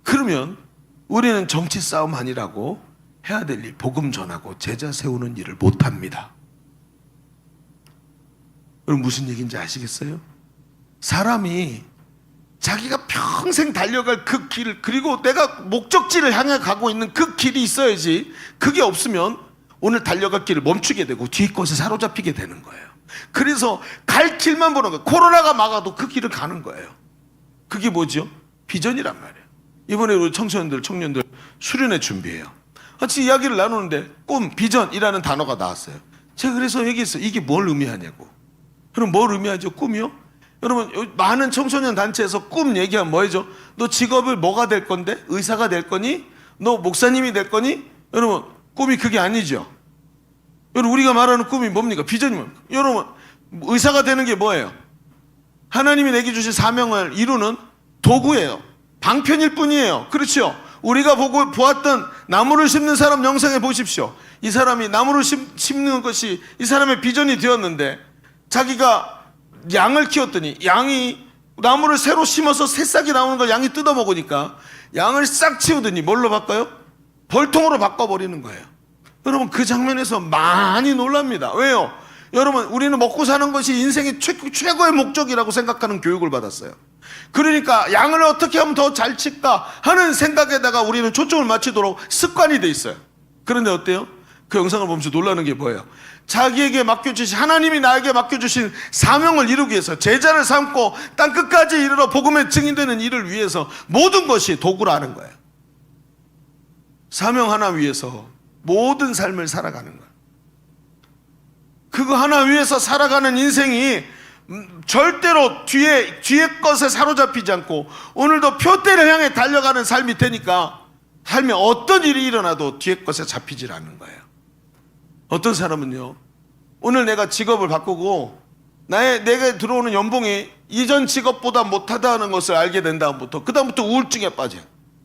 그러면 우리는 정치 싸움 아니라고 해야 될 일, 복음 전하고 제자 세우는 일을 못합니다. 여러분 무슨 얘기인지 아시겠어요? 사람이 자기가 평생 달려갈 그 길, 그리고 내가 목적지를 향해 가고 있는 그 길이 있어야지. 그게 없으면 오늘 달려갈 길을 멈추게 되고 뒤에 것에 사로잡히게 되는 거예요. 그래서 갈 길만 보는 거예요. 코로나가 막아도 그 길을 가는 거예요. 그게 뭐죠? 비전이란 말이에요. 이번에 우리 청년들 수련회 준비해요. 같이 이야기를 나누는데 꿈, 비전이라는 단어가 나왔어요. 제가 그래서 얘기했어요. 이게 뭘 의미하냐고. 그럼 뭘 의미하죠? 꿈이요? 여러분 많은 청소년 단체에서 꿈 얘기하면 뭐죠? 너 직업을 뭐가 될 건데? 의사가 될 거니? 너 목사님이 될 거니? 여러분 꿈이 그게 아니죠. 여러분 우리가 말하는 꿈이 뭡니까? 비전이 뭡니까? 여러분 의사가 되는 게 뭐예요? 하나님이 내게 주신 사명을 이루는 도구예요. 방편일 뿐이에요. 그렇죠? 우리가 보았던 나무를 심는 사람 영상에 보십시오. 이 사람이 나무를 심는 것이 이 사람의 비전이 되었는데 자기가 양을 키웠더니 양이 나무를 새로 심어서 새싹이 나오는 걸 양이 뜯어먹으니까 양을 싹 치우더니 뭘로 바꿔요? 벌통으로 바꿔버리는 거예요. 여러분 그 장면에서 많이 놀랍니다. 왜요? 여러분 우리는 먹고 사는 것이 인생의 최고의 목적이라고 생각하는 교육을 받았어요. 그러니까 양을 어떻게 하면 더 잘 칠까 하는 생각에다가 우리는 초점을 맞추도록 습관이 돼 있어요. 그런데 어때요? 그 영상을 보면서 놀라는 게 뭐예요? 자기에게 맡겨주신 하나님이 나에게 맡겨주신 사명을 이루기 위해서 제자를 삼고 땅 끝까지 이르러 복음의 증인되는 일을 위해서 모든 것이 도구라는 거예요. 사명 하나 위해서 모든 삶을 살아가는 거예요. 그거 하나 위해서 살아가는 인생이 절대로 뒤에 것에 사로잡히지 않고 오늘도 표대를 향해 달려가는 삶이 되니까 삶에 어떤 일이 일어나도 뒤에 것에 잡히질 않는 거예요. 어떤 사람은요, 오늘 내가 직업을 바꾸고 내게 들어오는 연봉이 이전 직업보다 못하다는 것을 알게 된 다음부터 그다음부터 우울증에 빠져요.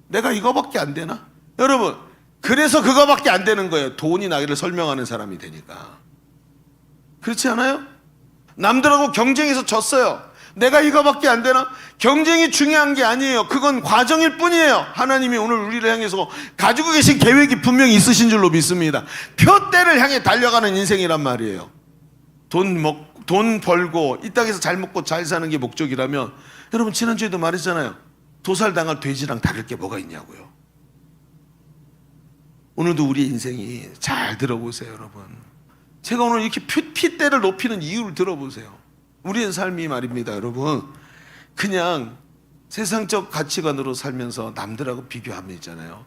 내가 이거밖에 안 되나? 여러분, 그래서 그거밖에 안 되는 거예요. 돈이 나기를 설명하는 사람이 되니까. 그렇지 않아요? 남들하고 경쟁해서 졌어요. 내가 이거밖에 안 되나? 경쟁이 중요한 게 아니에요. 그건 과정일 뿐이에요. 하나님이 오늘 우리를 향해서 가지고 계신 계획이 분명히 있으신 줄로 믿습니다. 표대를 향해 달려가는 인생이란 말이에요. 돈 벌고 이 땅에서 잘 먹고 잘 사는 게 목적이라면, 여러분 지난주에도 말했잖아요. 도살당할 돼지랑 다를 게 뭐가 있냐고요. 오늘도 우리 인생이, 잘 들어보세요 여러분. 제가 오늘 이렇게 핏대를 높이는 이유를 들어보세요. 우리의 삶이 말입니다 여러분, 그냥 세상적 가치관으로 살면서 남들하고 비교하면 있잖아요,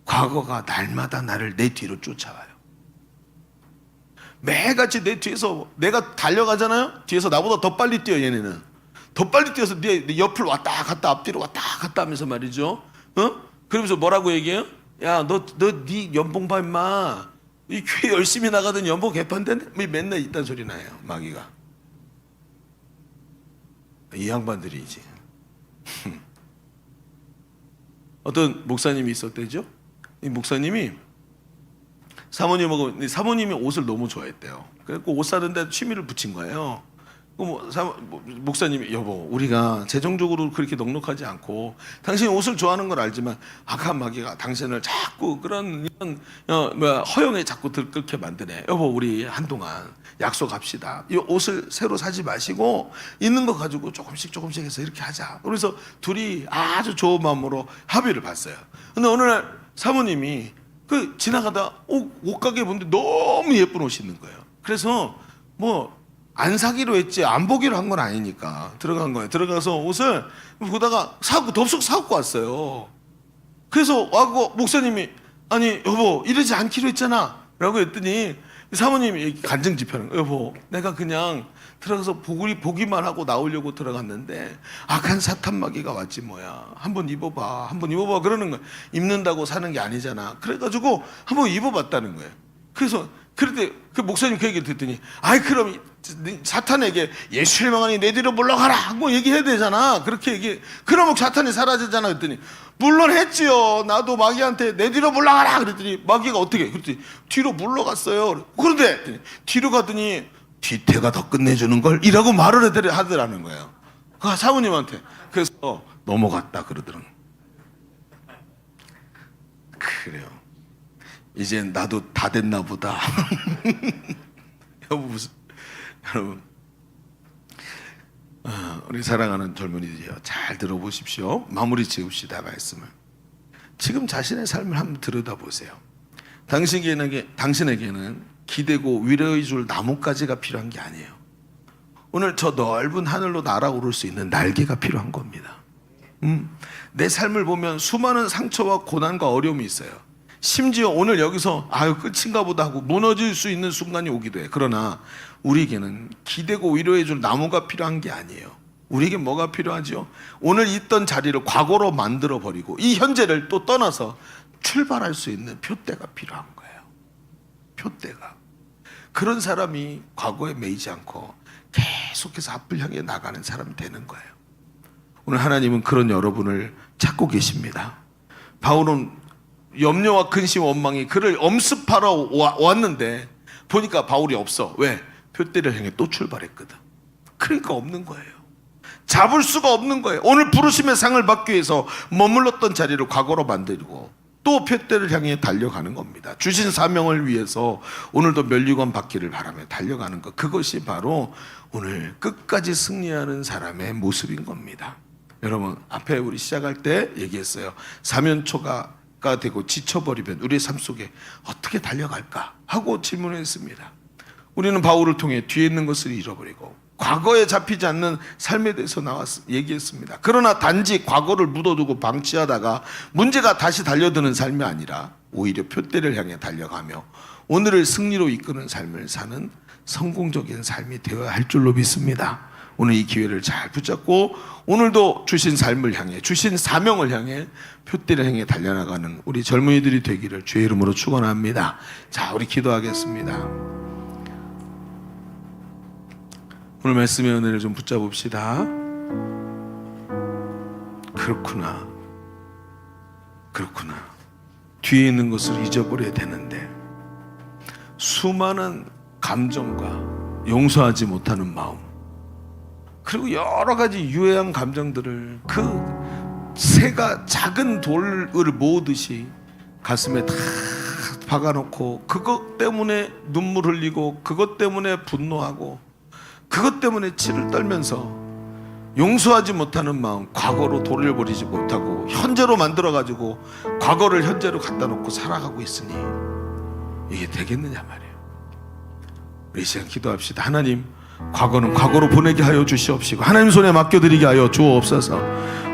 과거가 날마다 나를 내 뒤로 쫓아와요. 매일같이 내 뒤에서 내가 달려가잖아요. 뒤에서 나보다 더 빨리 뛰어. 얘네는 더 빨리 뛰어서 내 옆을 왔다 갔다, 앞뒤로 왔다 갔다 하면서 말이죠. 그러면서 뭐라고 얘기해요? 야, 너 네 연봉 봐 임마. 이 교회 열심히 나가던 연봉 개판데 맨날 이딴 소리 나요 마귀가. 이 양반들이지. 어떤 목사님이 있었대죠. 이 목사님이 사모님이 옷을 너무 좋아했대요. 그래서 옷 사는데 취미를 붙인 거예요. 목사님이, 여보, 우리가 재정적으로 그렇게 넉넉하지 않고 당신이 옷을 좋아하는 걸 알지만 악한 마귀가 당신을 자꾸 그런 허영에 자꾸 들끓게 만드네. 여보, 우리 한동안 약속합시다. 이 옷을 새로 사지 마시고 있는 거 가지고 조금씩 해서 이렇게 하자. 그래서 둘이 아주 좋은 마음으로 합의를 봤어요. 근데 어느 날 사모님이 지나가다 옷가게 보는데 너무 예쁜 옷이 있는 거예요. 그래서 안 사기로 했지 안 보기로 한 건 아니니까 들어간 거예요. 들어가서 옷을 보다가 덥석 사갖고 왔어요. 그래서 와고 목사님이, 아니 여보, 이러지 않기로 했잖아 라고 했더니 사모님이 간증집하는 거예요. 여보, 내가 그냥 들어가서 보기만 하고 나오려고 들어갔는데 악한 사탄 마귀가 왔지 뭐야. 한번 입어봐 그러는 거예요. 입는다고 사는 게 아니잖아. 그래가지고 한번 입어봤다는 거예요. 그래서 그럴 때 그 목사님 그 얘기를 듣더니, 아이 그럼 사탄에게 예수를 명하니 내 뒤로 물러가라 하고 얘기해야 되잖아. 그렇게 그러면 사탄이 사라지잖아. 그랬더니 물론 했지요. 나도 마귀한테 내 뒤로 물러가라 그랬더니 마귀가 어떻게, 그랬더니 뒤로 물러갔어요. 그런데 뒤로 가더니 뒤태가 더 끝내주는 걸 이라고 말을 하더라는 거예요. 그 사모님한테. 그래서 넘어갔다 그러더라고요. 그래요. 이제 나도 다 됐나 보다. 여러분, 우리 사랑하는 젊은이들이요, 잘 들어보십시오. 마무리 지읍시다 말씀을. 지금 자신의 삶을 한번 들여다보세요. 당신에게는 기대고 위로해 줄 나뭇가지가 필요한 게 아니에요. 오늘 저 넓은 하늘로 날아오를 수 있는 날개가 필요한 겁니다. 내 삶을 보면 수많은 상처와 고난과 어려움이 있어요. 심지어 오늘 여기서 끝인가 보다 하고 무너질 수 있는 순간이 오기도 해. 그러나 우리에게는 기대고 위로해 줄 나무가 필요한 게 아니에요. 우리에게 뭐가 필요하죠? 오늘 있던 자리를 과거로 만들어 버리고 이 현재를 또 떠나서 출발할 수 있는 표대가 필요한 거예요. 표대가. 그런 사람이 과거에 매이지 않고 계속해서 앞을 향해 나가는 사람이 되는 거예요. 오늘 하나님은 그런 여러분을 찾고 계십니다. 바울은 염려와 근심 원망이 그를 엄습하러 왔는데 보니까 바울이 없어. 왜? 표대를 향해 또 출발했거든. 그러니까 없는 거예요. 잡을 수가 없는 거예요. 오늘 부르심의 상을 받기 위해서 머물렀던 자리를 과거로 만들고 또 표대를 향해 달려가는 겁니다. 주신 사명을 위해서 오늘도 면류관 받기를 바라며 달려가는 것, 그것이 바로 오늘 끝까지 승리하는 사람의 모습인 겁니다. 여러분, 앞에 우리 시작할 때 얘기했어요. 사면초가 되고 지쳐버리면 우리의 삶 속에 어떻게 달려갈까 하고 질문했습니다. 우리는 바울을 통해 뒤에 있는 것을 잃어버리고 과거에 잡히지 않는 삶에 대해서 얘기했습니다. 그러나 단지 과거를 묻어두고 방치하다가 문제가 다시 달려드는 삶이 아니라 오히려 표대를 향해 달려가며 오늘을 승리로 이끄는 삶을 사는 성공적인 삶이 되어야 할 줄로 믿습니다. 오늘 이 기회를 잘 붙잡고 오늘도 주신 삶을 향해, 주신 사명을 향해, 표대를 향해 달려나가는 우리 젊은이들이 되기를 주의 이름으로 축원합니다. 자, 우리 기도하겠습니다. 오늘 말씀의 은혜를 좀 붙잡읍시다. 그렇구나. 그렇구나. 뒤에 있는 것을 잊어버려야 되는데 수많은 감정과 용서하지 못하는 마음, 그리고 여러 가지 유해한 감정들을 그 새가 작은 돌을 모으듯이 가슴에 다 박아놓고 그것 때문에 눈물 흘리고 그것 때문에 분노하고 그것 때문에 치를 떨면서 용서하지 못하는 마음, 과거로 돌을 버리지 못하고 현재로 만들어가지고 과거를 현재로 갖다 놓고 살아가고 있으니 이게 되겠느냐 말이에요. 우리 시간 기도합시다. 하나님, 과거는 과거로 보내게 하여 주시옵시고 하나님 손에 맡겨드리게 하여 주옵소서.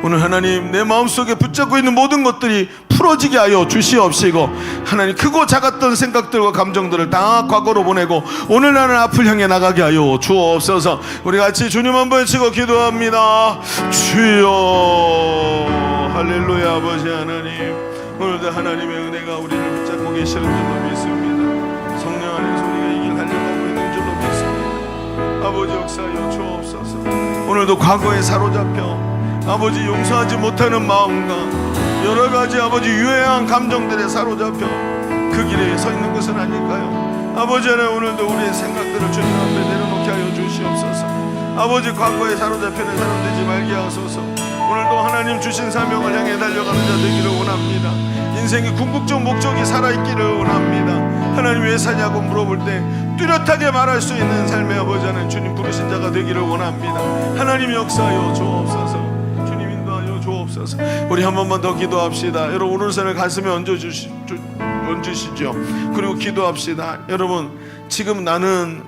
오늘 하나님, 내 마음속에 붙잡고 있는 모든 것들이 풀어지게 하여 주시옵시고 하나님, 크고 작았던 생각들과 감정들을 다 과거로 보내고 오늘 나는 앞을 향해 나가게 하여 주옵소서. 우리 같이 주님 한번 외치고 기도합니다. 주여. 할렐루야. 아버지 하나님, 오늘도 하나님의 은혜가 우리를 붙잡고 계시는 줄로 믿습니다. 성령 안에서 우리가 이 길 달려가고 있는 줄로 믿습니다. 아버지 역사하여 주옵소서. 오늘도 과거에 사로잡혀 아버지 용서하지 못하는 마음과 여러 가지 아버지 유해한 감정들에 사로잡혀 그 길에 서 있는 것은 아닐까요? 아버지 하나님, 오늘도 우리의 생각들을 주님 앞에 내려놓게 하여 주시옵소서. 아버지, 과거에 사로잡히는 사람 되지 말게 하소서. 오늘도 하나님 주신 사명을 향해 달려가는 자 되기를 원합니다. 인생의 궁극적 목적이 살아있기를 원합니다. 하나님, 왜 사냐고 물어볼 때 뚜렷하게 말할 수 있는 삶의 아버지 하나님, 주님 부르신 자가 되기를 원합니다. 하나님 역사하여 주옵소서. 주님 인도하여 주옵소서. 우리 한 번만 더 기도합시다. 여러분, 오른손을 가슴에 얹으시죠. 그리고 기도합시다. 여러분, 지금 나는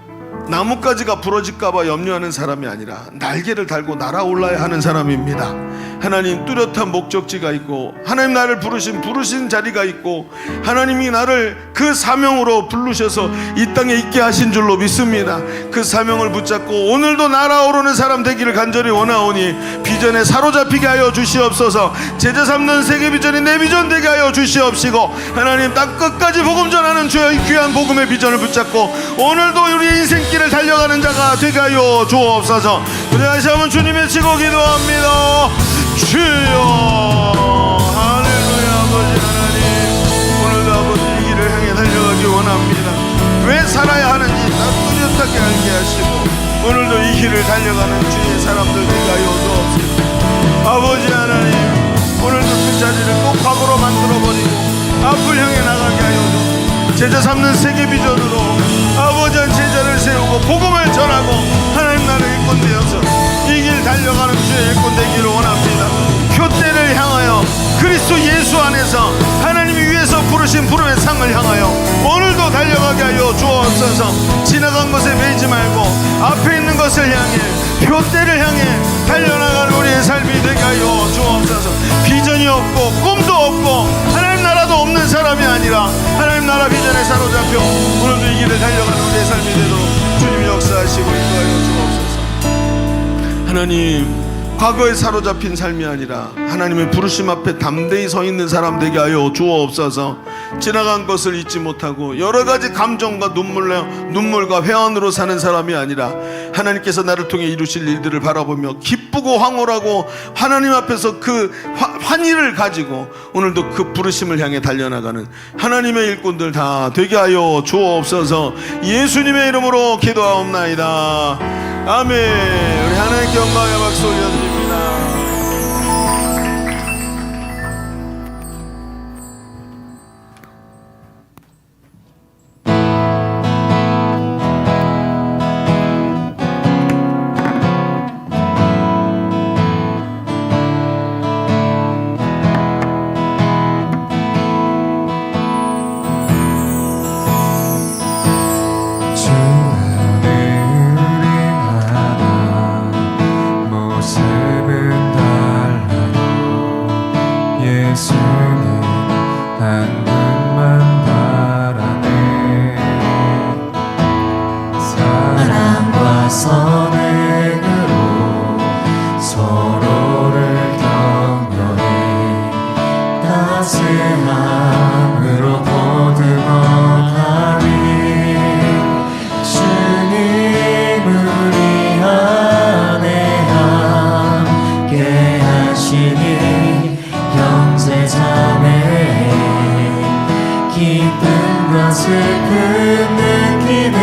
나뭇가지가 부러질까봐 염려하는 사람이 아니라 날개를 달고 날아올라야 하는 사람입니다. 하나님, 뚜렷한 목적지가 있고 하나님 나를 부르신 자리가 있고 하나님이 나를 그 사명으로 부르셔서 이 땅에 있게 하신 줄로 믿습니다. 그 사명을 붙잡고 오늘도 날아오르는 사람 되기를 간절히 원하오니 비전에 사로잡히게 하여 주시옵소서. 제자 삼는 세계 비전이 내 비전 되게 하여 주시옵시고 하나님, 땅 끝까지 복음 전하는 주의 귀한 복음의 비전을 붙잡고 오늘도 우리의 인생길을 달려가는 자가 되게 하여 주옵소서. 우리 다시 한번 주님 외치고 기도합니다. 주여. 할렐루야. 아버지 하나님, 오늘도 아버지 이 길을 향해 달려가기 원합니다. 왜 살아야 하는지 뚜렷하게 알게 하시고 오늘도 이 길을 달려가는 주의 사람들 되게 하여 주옵소서. 아버지 하나님, 오늘도 그 자리를 꼭 과거로 만들어버리고 앞을 향해 나가게 하여 주옵소서. 제자 삼는 세계 비전으로 아버지 한 제자를 세우고 복음을 전하고 하나님 나라의 일꾼 되어서 이 길 달려가는 주의 일꾼 되기를 원합니다. 표대를 향하여 그리스도 예수 안에서 하나님이 위에서 부르신 부름의 상을 향하여 오늘도 달려가게 하여 주옵소서. 지나간 것에 매이지 말고 앞에 있는 것을 향해 표대를 향해 달려나가는 우리의 삶이 되게 하여 주옵소서. 비전이 없고 꿈도 없고 하나님 나라도 없는 사람이 아니라 하나님 나라 비전에 사로잡혀 오늘도 이 길을 달려가는 우리의 삶이 되도록 주님 역사하시고 인도하여 주옵소서. 하나님, 과거에 사로잡힌 삶이 아니라 하나님의 부르심 앞에 담대히 서 있는 사람 되게 하여 주옵소서. 지나간 것을 잊지 못하고 여러 가지 감정과 눈물과 회한으로 사는 사람이 아니라 하나님께서 나를 통해 이루실 일들을 바라보며 기쁘고 황홀하고 하나님 앞에서 그 환희를 가지고 오늘도 그 부르심을 향해 달려나가는 하나님의 일꾼들 다 되게 하여 주옵소서. 예수님의 이름으로 기도하옵나이다. 아멘. 우리 하나님께 영광의 박수 올려드립니다. 주 하늘을 향한 모습 슬픔 느끼네.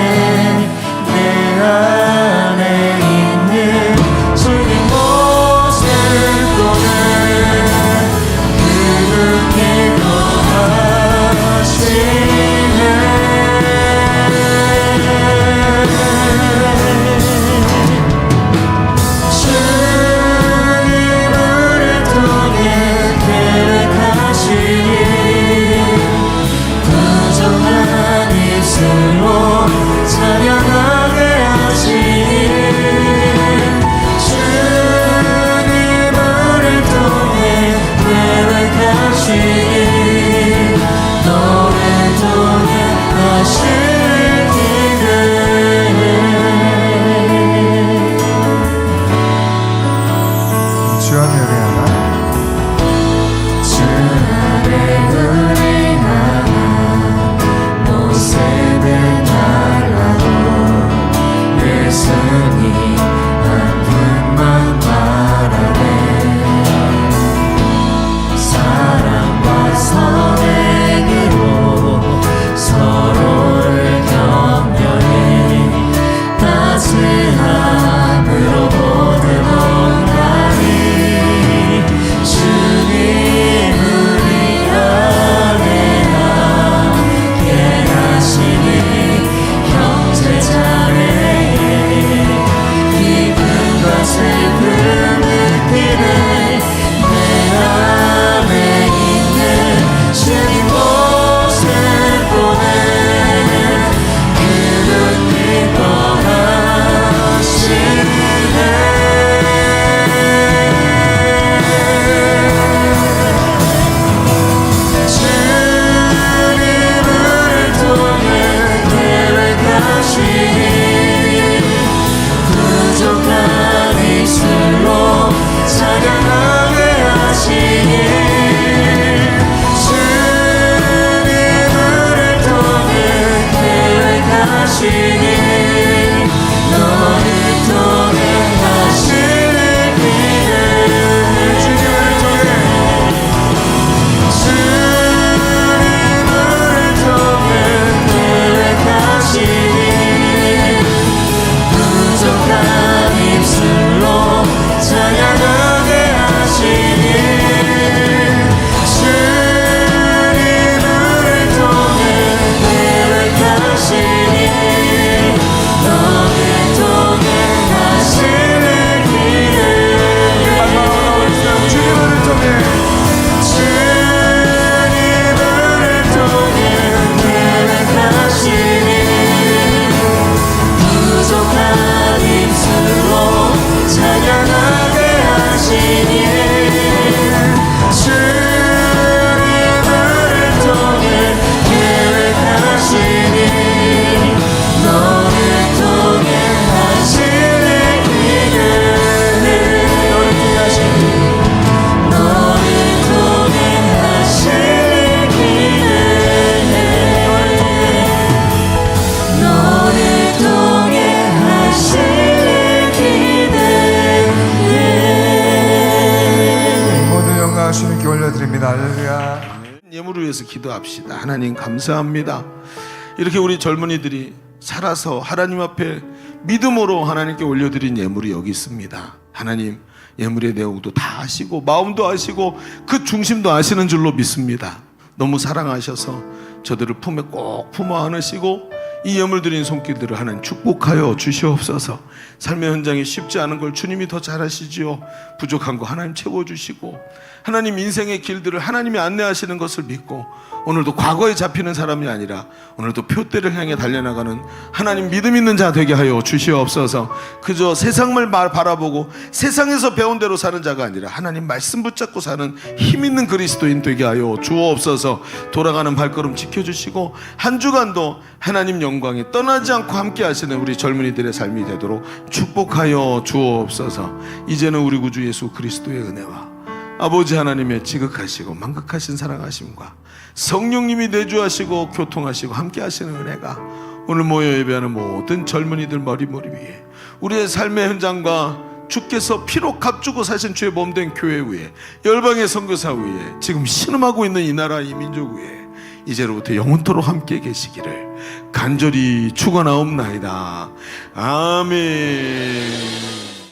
내 안에 있는 주님 모습 보네. 그분께 거하시네. 주님을 통해 계획하시니 부정한 입술로 찬양하게 하시니 주님을 통해 계획하시니 너를 통해 하실 기대. 주 안에 의뢰하나 주 안에 의뢰하나 모세는 날라도 예수님 한 분만 말하네. 사랑과 선행으로 서로를 격려해 따스함으로 보듬어가니 주님 우리 안에 함께 하시니 형제 자매의 기쁨과 슬픔 느끼네. 내 안에 있는 주님 모습 보네. 그분께 거하시네. 주님을 통해 계획하시니 부족한 입술로 찬양하게 하시니 주님을 통해 계획하시니 너를 통해 하시는 기대. 주님을 통해 계획하시니 부족한 입술로 찬양하게 하시니 주님을 통해 계획하시니 너를 통해 하시는 기대. 주님을 통해 주님을 통해 계획하시니 부족한 입술로 찬양하게 하시니 주님을 통해 계획하시니 너를 통해 하시는 기대. 너를 통해 하시니 너를 통해 하시는 기대. 너를 통해 하시는 기대. 모든 영광 주님께 올려드립니다. 할렐루야. 예물을 위해서 기도합시다. 하나님 감사합니다. 이렇게 우리 젊은이들이 살아서 하나님 앞에 믿음으로 하나님께 올려드린 예물이 여기 있습니다. 하나님 예물의 내용도 다 아시고 마음도 아시고 그 중심도 아시는 줄로 믿습니다. 너무 사랑하셔서 저들을 품에 꼭 품어 안으시고 이 예물 드린 손길들을 하나님 축복하여 주시옵소서. 삶의 현장이 쉽지 않은 걸 주님이 더 잘 아시지요. 부족한 거 하나님 채워주시고 하나님 인생의 길들을 하나님이 안내하시는 것을 믿고 오늘도 과거에 잡히는 사람이 아니라 오늘도 표대를 향해 달려나가는 하나님 믿음 있는 자 되게 하여 주시옵소서. 그저 세상을 바라보고 세상에서 배운 대로 사는 자가 아니라 하나님 말씀 붙잡고 사는 힘 있는 그리스도인 되게 하여 주옵소서. 돌아가는 발걸음 지켜주시고 한 주간도 하나님 영광이 떠나지 않고 함께 하시는 우리 젊은이들의 삶이 되도록 축복하여 주옵소서. 이제는 우리 구주 예수 그리스도의 은혜와 아버지 하나님의 지극하시고 만극하신 사랑하심과 성령님이 내주하시고 교통하시고 함께 하시는 은혜가 오늘 모여 예배하는 모든 젊은이들 머리머리 위에 우리의 삶의 현장과 주께서 피로 값주고 사신 주의 몸된 교회 위에 열방의 선교사 위에 지금 신음하고 있는 이 나라 이 민족 위에 이제로부터 영원토록 함께 계시기를 간절히 축원하옵나이다. 아멘.